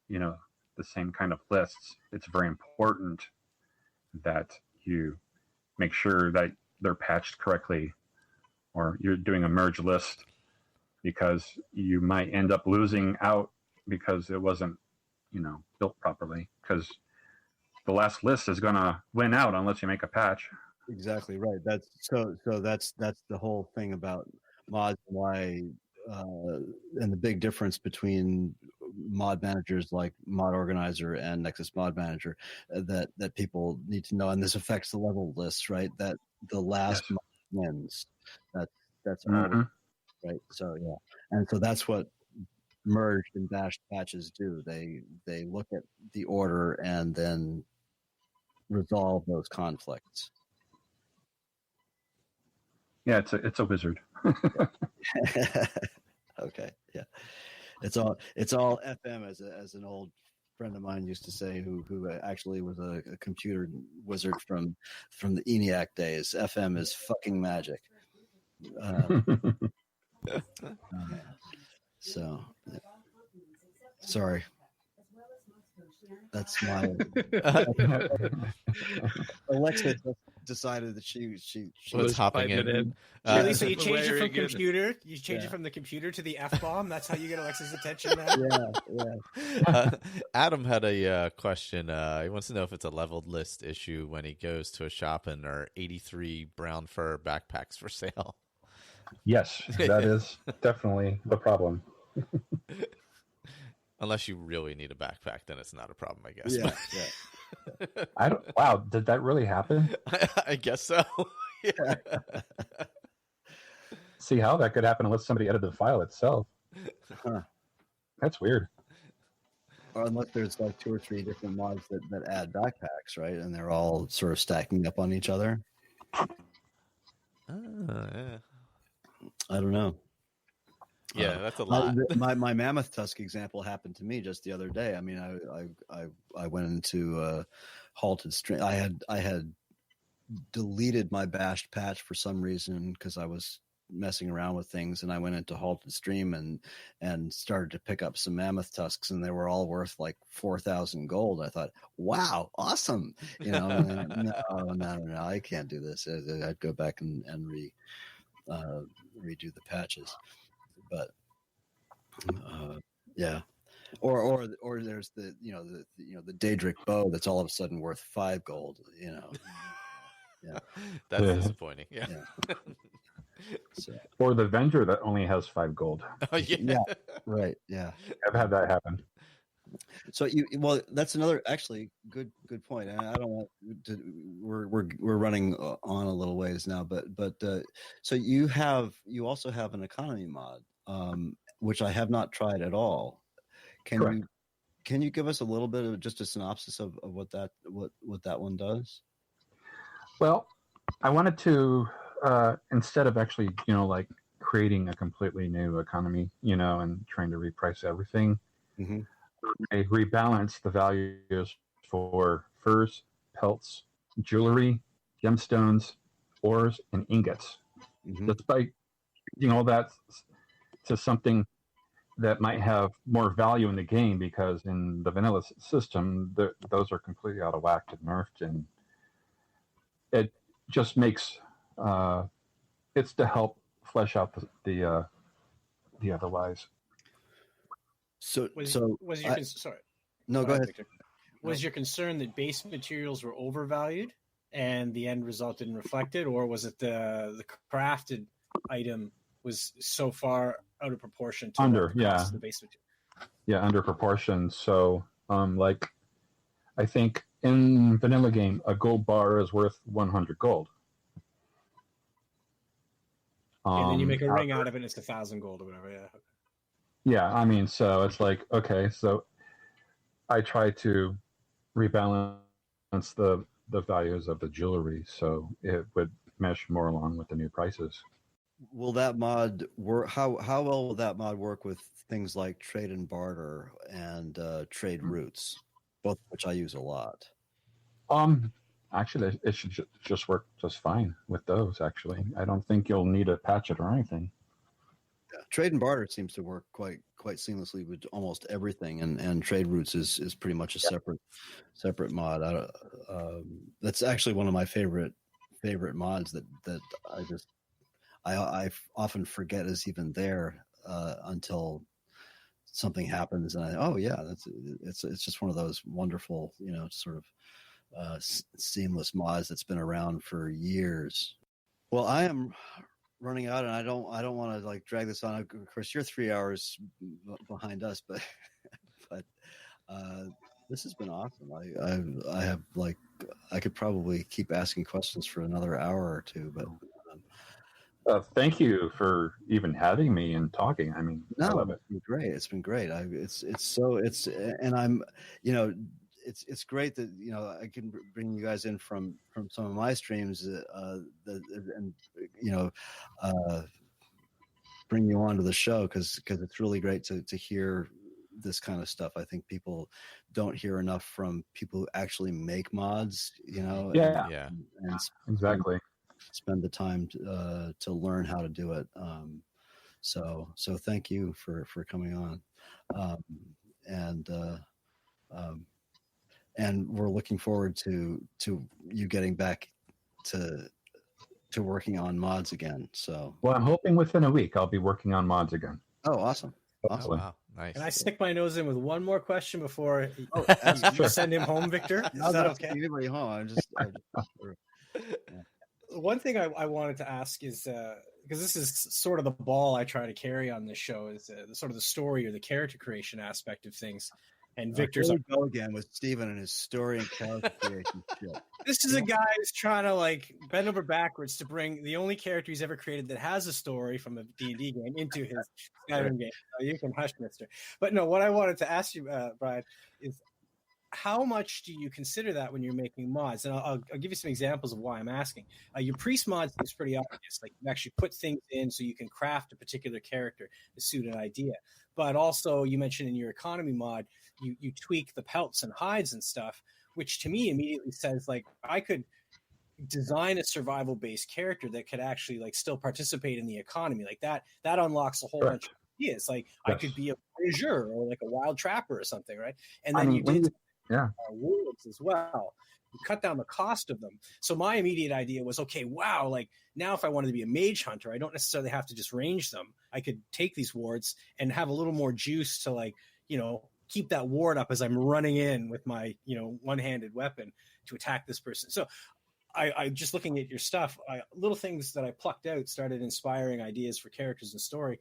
the same kind of lists, it's very important that you make sure that they're patched correctly, or you're doing a merge list, because you might end up losing out because it wasn't, built properly, because the last list is going to win out unless you make a patch. Exactly right. That's the whole thing about mods, and why and the big difference between mod managers like Mod Organizer and Nexus Mod Manager that people need to know, and this affects the level lists, right? That the last mod wins. That's always right. So yeah, and so that's what merged and bashed patches do. They look at the order and then resolve those conflicts. Yeah, it's a wizard. Okay, yeah, it's all FM, as an old friend of mine used to say, who actually was a computer wizard from the ENIAC days. FM is fucking magic. So, sorry. That's my Alexa decided that she was hopping in. Really? So you change it from computer? You change it from the computer to the F-bomb? That's how you get Alexa's attention now? Yeah. Adam had a question. He wants to know if it's a leveled list issue when he goes to a shop and there are 83 brown fur backpacks for sale. Yes, that is definitely the problem. Unless you really need a backpack, then it's not a problem, I guess. Yeah. Wow, did that really happen? I guess so. Yeah. See how that could happen unless somebody edited the file itself. Huh. That's weird. Or unless there's like 2 or 3 different mods that add backpacks, right? And they're all sort of stacking up on each other. Yeah. I don't know. Yeah, that's a lot. My mammoth tusk example happened to me just the other day. I mean, I went into halted stream. I had deleted my bashed patch for some reason because I was messing around with things, and I went into halted stream and started to pick up some mammoth tusks, and they were all worth like 4,000 gold. I thought, wow, awesome. No, I can't do this. I'd go back and redo the patches. But yeah, or there's the Daedric bow that's all of a sudden worth 5 gold. Yeah, that's disappointing. Yeah. So. Or the Avenger that only has 5 gold. Oh, yeah, right. Yeah, I've had that happen. So that's another actually good point. And I don't want to. We're running on a little ways now, but so you also have an economy mod, which I have not tried at all. Can you give us a little bit of just a synopsis of what that one does? Well, I wanted to instead of actually like creating a completely new economy, and trying to reprice everything. Mm-hmm. I rebalance the values for furs, pelts, jewelry, gemstones, ores, and ingots. Mm-hmm. Just by changing all that to something that might have more value in the game, because in the vanilla system, those are completely out of whack and nerfed, and it just makes it's to help flesh out the otherwise. Sorry. No, go ahead. Victor. Was your concern that base materials were overvalued and the end result didn't reflect it, or was it the crafted item was so far out of proportion to the cost of the base material? Yeah, under proportion. So, like, I think in vanilla game, a gold bar is worth 100 gold. And then you make a ring out of it, and it's 1,000 gold or whatever. Yeah. Yeah, I mean, so it's like, okay, so I try to rebalance the values of the jewelry, so it would mesh more along with the new prices. Will that mod work? How well will that mod work with things like trade and barter and trade routes, both of which I use a lot? Actually, it should just work just fine with those. Actually, I don't think you'll need to patch it or anything. Yeah. Trade and barter seems to work quite seamlessly with almost everything, and trade routes is pretty much a separate mod. That's actually one of my favorite mods that I often forget is even there until something happens, and it's just one of those wonderful, sort of seamless mods that's been around for years. Well, I am running out, and I don't want to like drag this on. Of course, you're 3 hours behind us, but this has been awesome. I have like I could probably keep asking questions for another hour or two, but. Thank you for even having me and talking. I mean, I love it. It's been great. It's great that I can bring you guys in from some of my streams bring you onto the show because it's really great to hear this kind of stuff. I think people don't hear enough from people who actually make mods. And exactly. Spend the time to learn how to do it. So thank you for coming on, and we're looking forward to you getting back to working on mods again. So well, I'm hoping within a week I'll be working on mods again. Oh, awesome! Oh, wow, nice. Can I stick my nose in with one more question before you send him home, Victor? Is that okay? Anybody home? One thing I wanted to ask is because this is sort of the ball I try to carry on this show is sort of the story or the character creation aspect of things. And Victor's go again with Steven and his story and character creation shit. This is a guy who's trying to like bend over backwards to bring the only character he's ever created that has a story from a D&D game into his Skyrim game. So you can hush, mister. But no, what I wanted to ask you, Brian, is how much do you consider that when you're making mods? And I'll give you some examples of why I'm asking. Your priest mod seems pretty obvious. Like you actually put things in so you can craft a particular character to suit an idea. But also you mentioned in your economy mod, you tweak the pelts and hides and stuff, which to me immediately says like I could design a survival based character that could actually like still participate in the economy. Like that unlocks a whole bunch of ideas. Like I could be a voyageur or like a wild trapper or something, right? And then you did wolves as well. You cut down the cost of them. So my immediate idea was, okay, wow, like now if I wanted to be a mage hunter, I don't necessarily have to just range them. I could take these wards and have a little more juice to like, keep that ward up as I'm running in with my, one-handed weapon to attack this person. So I just looking at your stuff, little things that I plucked out started inspiring ideas for characters and story.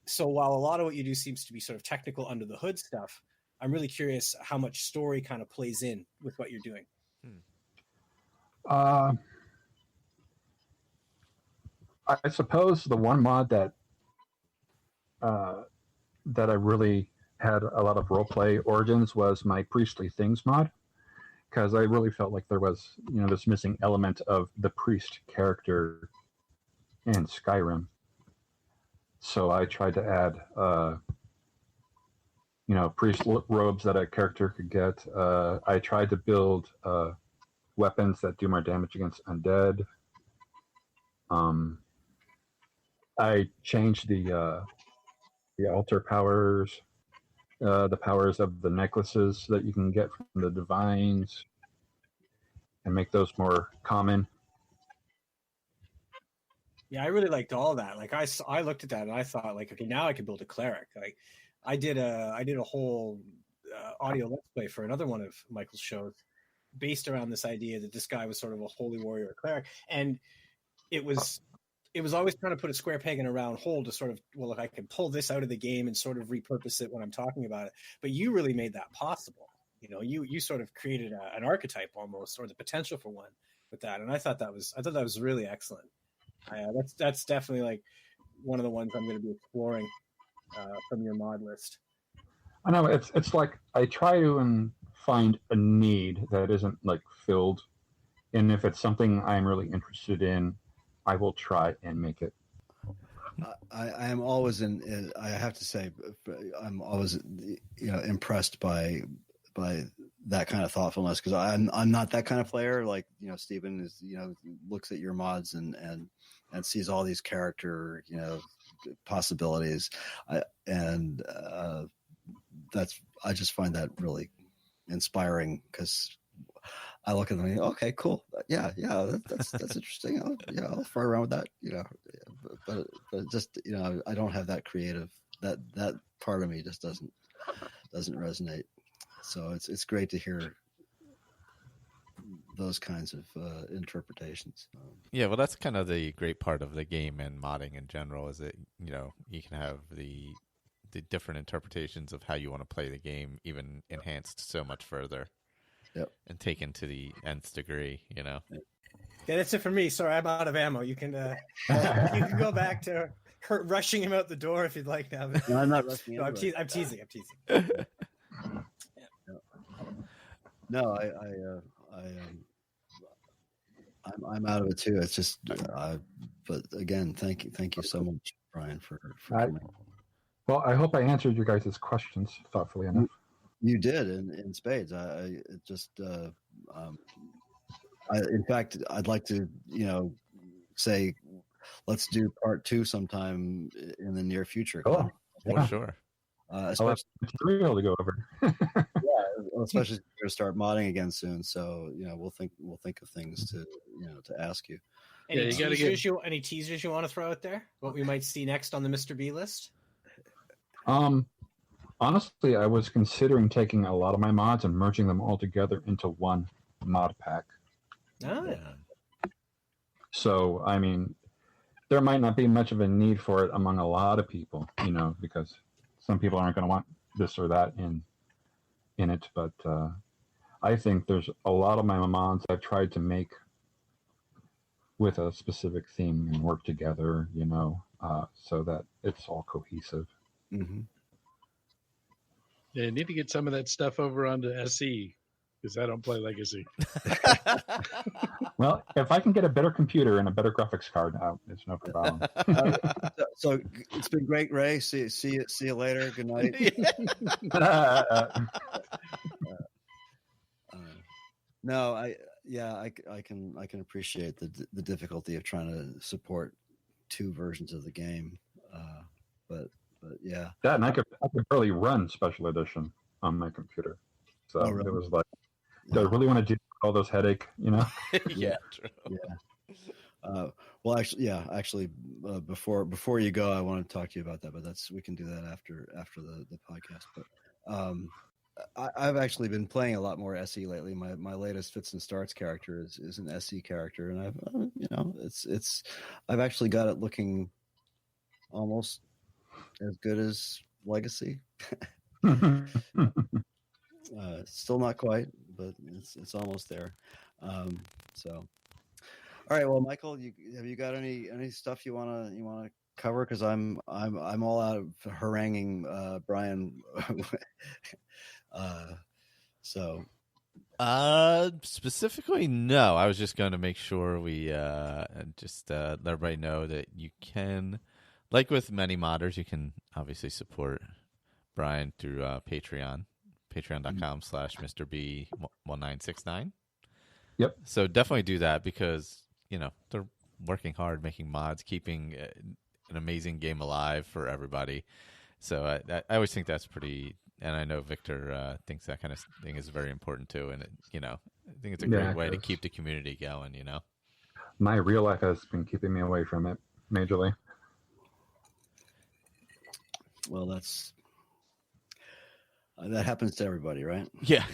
So while a lot of what you do seems to be sort of technical under the hood stuff, I'm really curious how much story kind of plays in with what you're doing. I suppose the one mod that I really had a lot of roleplay origins was my Priestly Things mod, because I really felt like there was, this missing element of the priest character in Skyrim. So I tried to add, priest robes that a character could get. I tried to build weapons that do more damage against undead. I changed the altar powers, the powers of the necklaces that you can get from the divines, and make those more common. Yeah, I really liked all that. Like I looked at that and I thought, like, okay, now I can build a cleric. Like I did a whole audio let's play for another one of Michael's shows based around this idea that this guy was sort of a holy warrior, cleric, and it was always trying to put a square peg in a round hole to sort of, well, look, I can pull this out of the game and sort of repurpose it when I'm talking about it. But you really made that possible. You sort of created an archetype almost, or the potential for one with that. And I thought that was really excellent. That's definitely like one of the ones I'm going to be exploring from your mod list. I know it's like I try to find a need that isn't like filled, and if it's something I'm really interested in, I will try and make it. I am always I have to say, I'm always impressed by that kind of thoughtfulness, because I'm not that kind of player. Like Stephen is looks at your mods and sees all these character possibilities, I just find that really inspiring, because I look at them and think, okay, cool, yeah, that's interesting. I'll fly around with that, but just I don't have that creative, that part of me just doesn't resonate. So it's great to hear those kinds of interpretations. Yeah, well, that's kind of the great part of the game and modding in general, is that you can have the different interpretations of how you want to play the game, even enhanced so much further. Yep. And taken to the nth degree, Yeah, that's it for me. Sorry, I'm out of ammo. You can you can go back to rushing him out the door if you'd like now. No, I'm not rushing. No, I'm teasing. No, I'm out of it too. It's just, but again, thank you so much, Brian, for coming. Well, I hope I answered your guys' questions thoughtfully enough. You did in spades. In fact, I'd like to, say, let's do part 2 sometime in the near future. Oh, for sure. Especially material to go over. especially if we're going to start modding again soon. So we'll think of things to ask you. Any teasers you want to throw out there? What we might see next on the Mr. B list? Honestly, I was considering taking a lot of my mods and merging them all together into one mod pack. Oh, yeah. So, I mean, there might not be much of a need for it among a lot of people, because some people aren't going to want this or that in it. But I think there's a lot of my mods I've tried to make with a specific theme and work together, so that it's all cohesive. Mm-hmm. Yeah, you need to get some of that stuff over onto SE, because I don't play Legacy. Well, if I can get a better computer and a better graphics card out, it's no problem. So it's been great, Ray. See you later. Good night. No, I can appreciate the difficulty of trying to support 2 versions of the game, but yeah. That, and I could barely run Special Edition on my computer, so really? It was like, do I really want to do all those headache? Yeah, true. Yeah. Well, actually, before you go, I want to talk to you about that, but we can do that after the podcast. But I've actually been playing a lot more SE lately. My latest Fits and Starts character is an SE character, and I've actually got it looking almost as good as Legacy. Still not quite, but it's almost there. So, all right. Well, Michael, have you got any stuff you wanna cover? Because I'm all out of haranguing Brian. So. Specifically, no. I was just going to make sure we just let everybody know that you can, like with many modders, you can obviously support Brian through Patreon, patreon.com/MisterB1969. Yep. So definitely do that, because they're working hard making mods, keeping an amazing game alive for everybody. So I always think that's pretty. And I know Victor thinks that kind of thing is very important too. And I think it's a great way to keep the community going. My real life has been keeping me away from it majorly. Well, that happens to everybody, right? Yeah.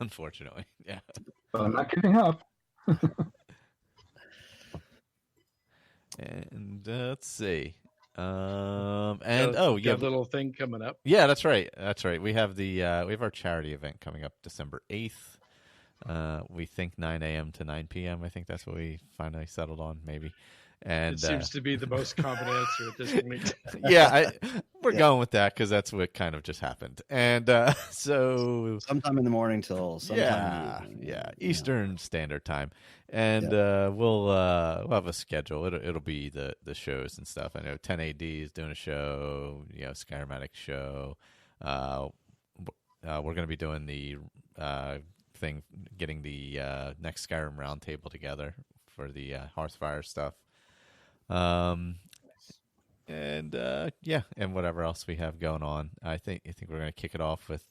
Unfortunately, yeah. But I'm not keeping up. And let's see. A little thing coming up. Yeah, that's right. We have we have our charity event coming up December 8th. We think 9 a.m. to 9 p.m. I think that's what we finally settled on, maybe. And it seems to be the most common answer at this point. Yeah, we're going with that because that's what kind of just happened. And so sometime in the morning till sometime Eastern Standard Time, and we'll have a schedule. It'll be the shows and stuff. I know 10 AD is doing a show. Skyrim Addict show. We're going to be doing the thing, getting the next Skyrim roundtable together for the Hearthfire stuff. And whatever else we have going on. I think we're going to kick it off with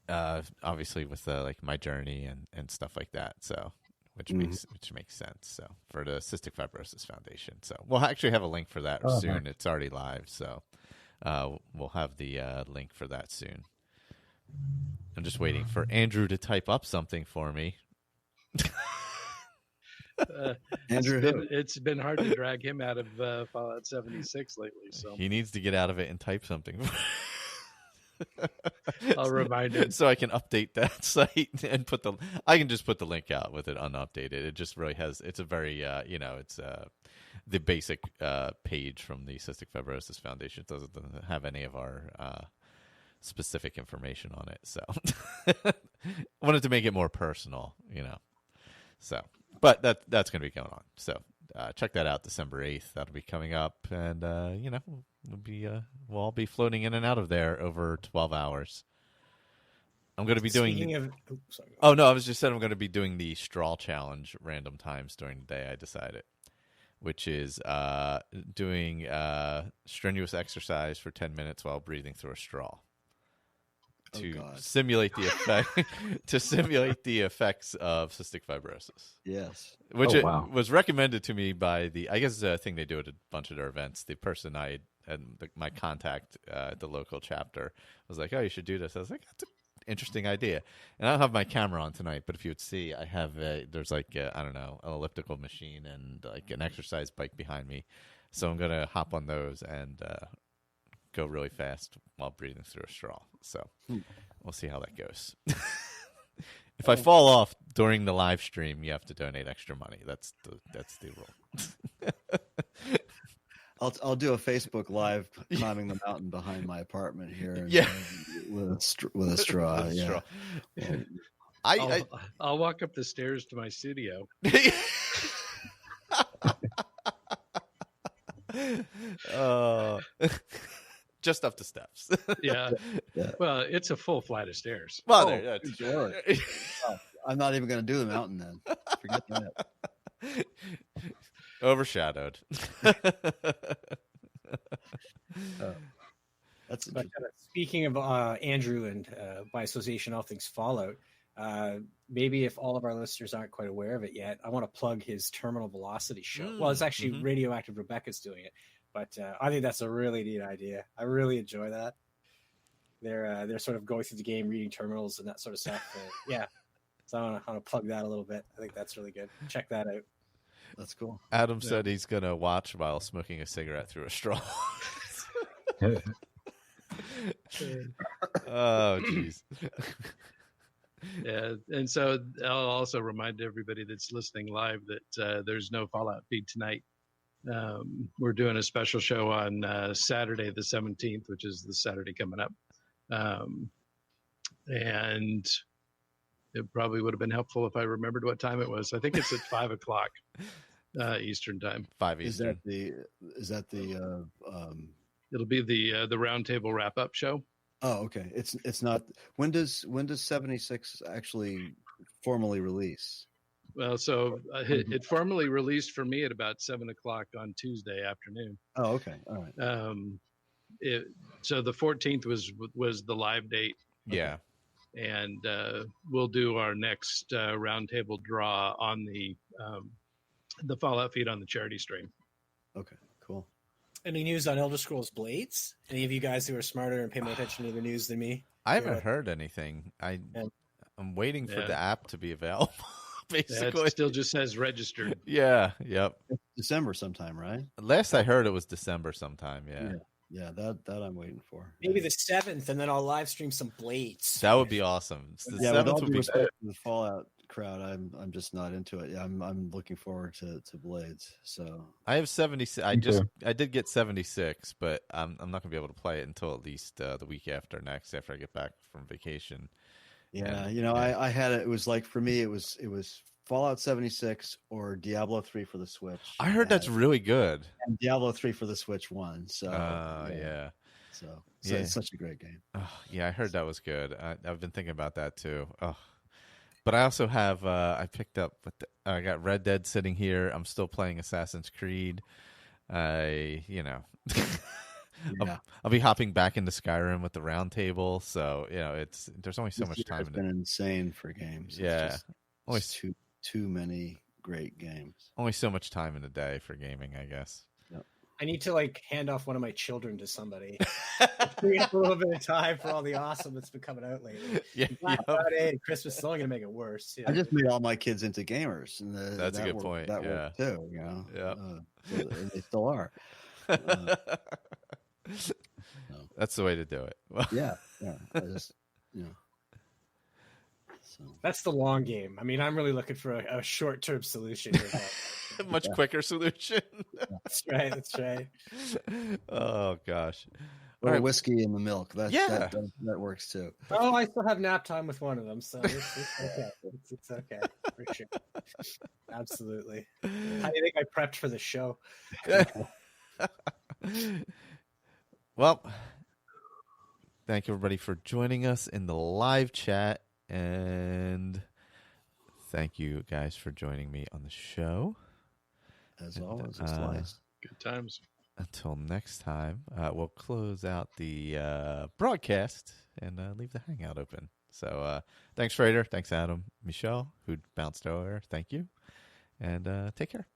obviously with like my journey and stuff like that. So which makes sense. So for the Cystic Fibrosis Foundation. So we'll actually have a link for that soon. It's already live. So we'll have the link for that soon. I'm just waiting for Andrew to type up something for me. Andrew, it's been hard to drag him out of Fallout 76 lately. So he needs to get out of it and type something. I'll remind him so I can update that site and I can just put the link out with it unupdated. It just really has. It's a very it's the basic page from the Cystic Fibrosis Foundation. It doesn't have any of our specific information on it. So I wanted to make it more personal, So. But that's going to be going on. So check that out, December 8th. That'll be coming up, and we'll all be floating in and out of there over 12 hours. I'm going to be doing. I was just saying I'm going to be doing the straw challenge random times during the day. I decided, which is doing strenuous exercise for 10 minutes while breathing through a straw. To simulate the effects of cystic fibrosis. Yes. Which was recommended to me by I guess the thing they do at a bunch of their events. The person my contact at the local chapter was like, "Oh, you should do this." I was like, "That's an interesting idea." And I don't have my camera on tonight, but if you would see, I have there's like an elliptical machine and like an exercise bike behind me. So I'm gonna hop on those and go really fast while breathing through a straw. So we'll see how that goes. If I fall off during the live stream, you have to donate extra money. That's the rule. I'll do a Facebook Live climbing the mountain behind my apartment here. With a straw. Yeah. I'll walk up the stairs to my studio. Just up the steps. Yeah. Well, it's a full flight of stairs. Well, sure. I'm not even going to do the mountain then. Forget that. Overshadowed. That's speaking of Andrew and by association, all things Fallout. Maybe if all of our listeners aren't quite aware of it yet, I want to plug his Terminal Velocity show. Well, it's actually Radioactive Rebecca's doing it. But I think that's a really neat idea. I really enjoy that. They're sort of going through the game, reading terminals and that sort of stuff. So I want to plug that a little bit. I think that's really good. Check that out. That's cool. Adam said he's going to watch while smoking a cigarette through a straw. Oh, jeez. Yeah, and so I'll also remind everybody that's listening live that there's no Fallout feed tonight. We're doing a special show on Saturday the 17th, which is the Saturday coming up. And it probably would have been helpful if I remembered what time it was. I think it's at 5:00 Eastern time. 5 Eastern. Is that the It'll be the roundtable wrap up show. Oh, okay. It's not. When does 76 actually formally release? Well, so it formally released for me at about 7:00 on Tuesday afternoon. Oh, okay. All right. So the 14th was the live date. Yeah. And we'll do our next roundtable draw on the Fallout feed on the charity stream. Okay, cool. Any news on Elder Scrolls Blades? Any of you guys who are smarter and pay more attention to the news than me? I haven't heard anything. I'm waiting for the app to be available. Basically, it still just says registered. Yeah. Yep. It's December sometime, right? Last I heard, it was December sometime. Yeah. That I'm waiting for. Maybe the 7th, and then I'll live stream some Blades. That would be awesome. The 7th with all would due be respect to the Fallout crowd. I'm just not into it. Yeah, I'm looking forward to Blades. So I have 76. I did get 76, but I'm not gonna be able to play it until at least the week after next, after I get back from vacation. Yeah, And, I had it. It was like for me, it was Fallout 76 or Diablo 3 for the Switch. I heard that's really good. And Diablo 3 for the Switch won. So yeah. So it's such a great game. Oh, yeah, I heard that was good. I've been thinking about that too. Oh, but I also have I picked up. I got Red Dead sitting here. I'm still playing Assassin's Creed. Yeah. I'll be hopping back into Skyrim with the round table. So there's only so This much year time. has been insane for games. Yeah, it's too many great games. Only so much time in a day for gaming, I guess. I need to hand off one of my children to somebody. Free up a little bit of time for all the awesome that's been coming out lately. Yeah, Black Friday and Christmas is only going to make it worse. I just made all my kids into gamers. And that's a good point. That yeah. worked too. Yeah. And they still are. That's the way to do it. Yeah. I just, So. That's the long game. I mean, I'm really looking for a short-term solution here. Much quicker solution. That's right. Oh gosh. Or whiskey in the milk. That works too. Oh, I still have nap time with one of them, so it's okay. It's okay for sure. Absolutely. How do you think I prepped for the show? Well, thank you everybody for joining us in the live chat, and thank you guys for joining me on the show. As always, it's nice. Good times. Until next time, we'll close out the broadcast and leave the hangout open. So thanks, Freighter. Thanks, Adam. Michelle, who bounced earlier. Thank you. And take care.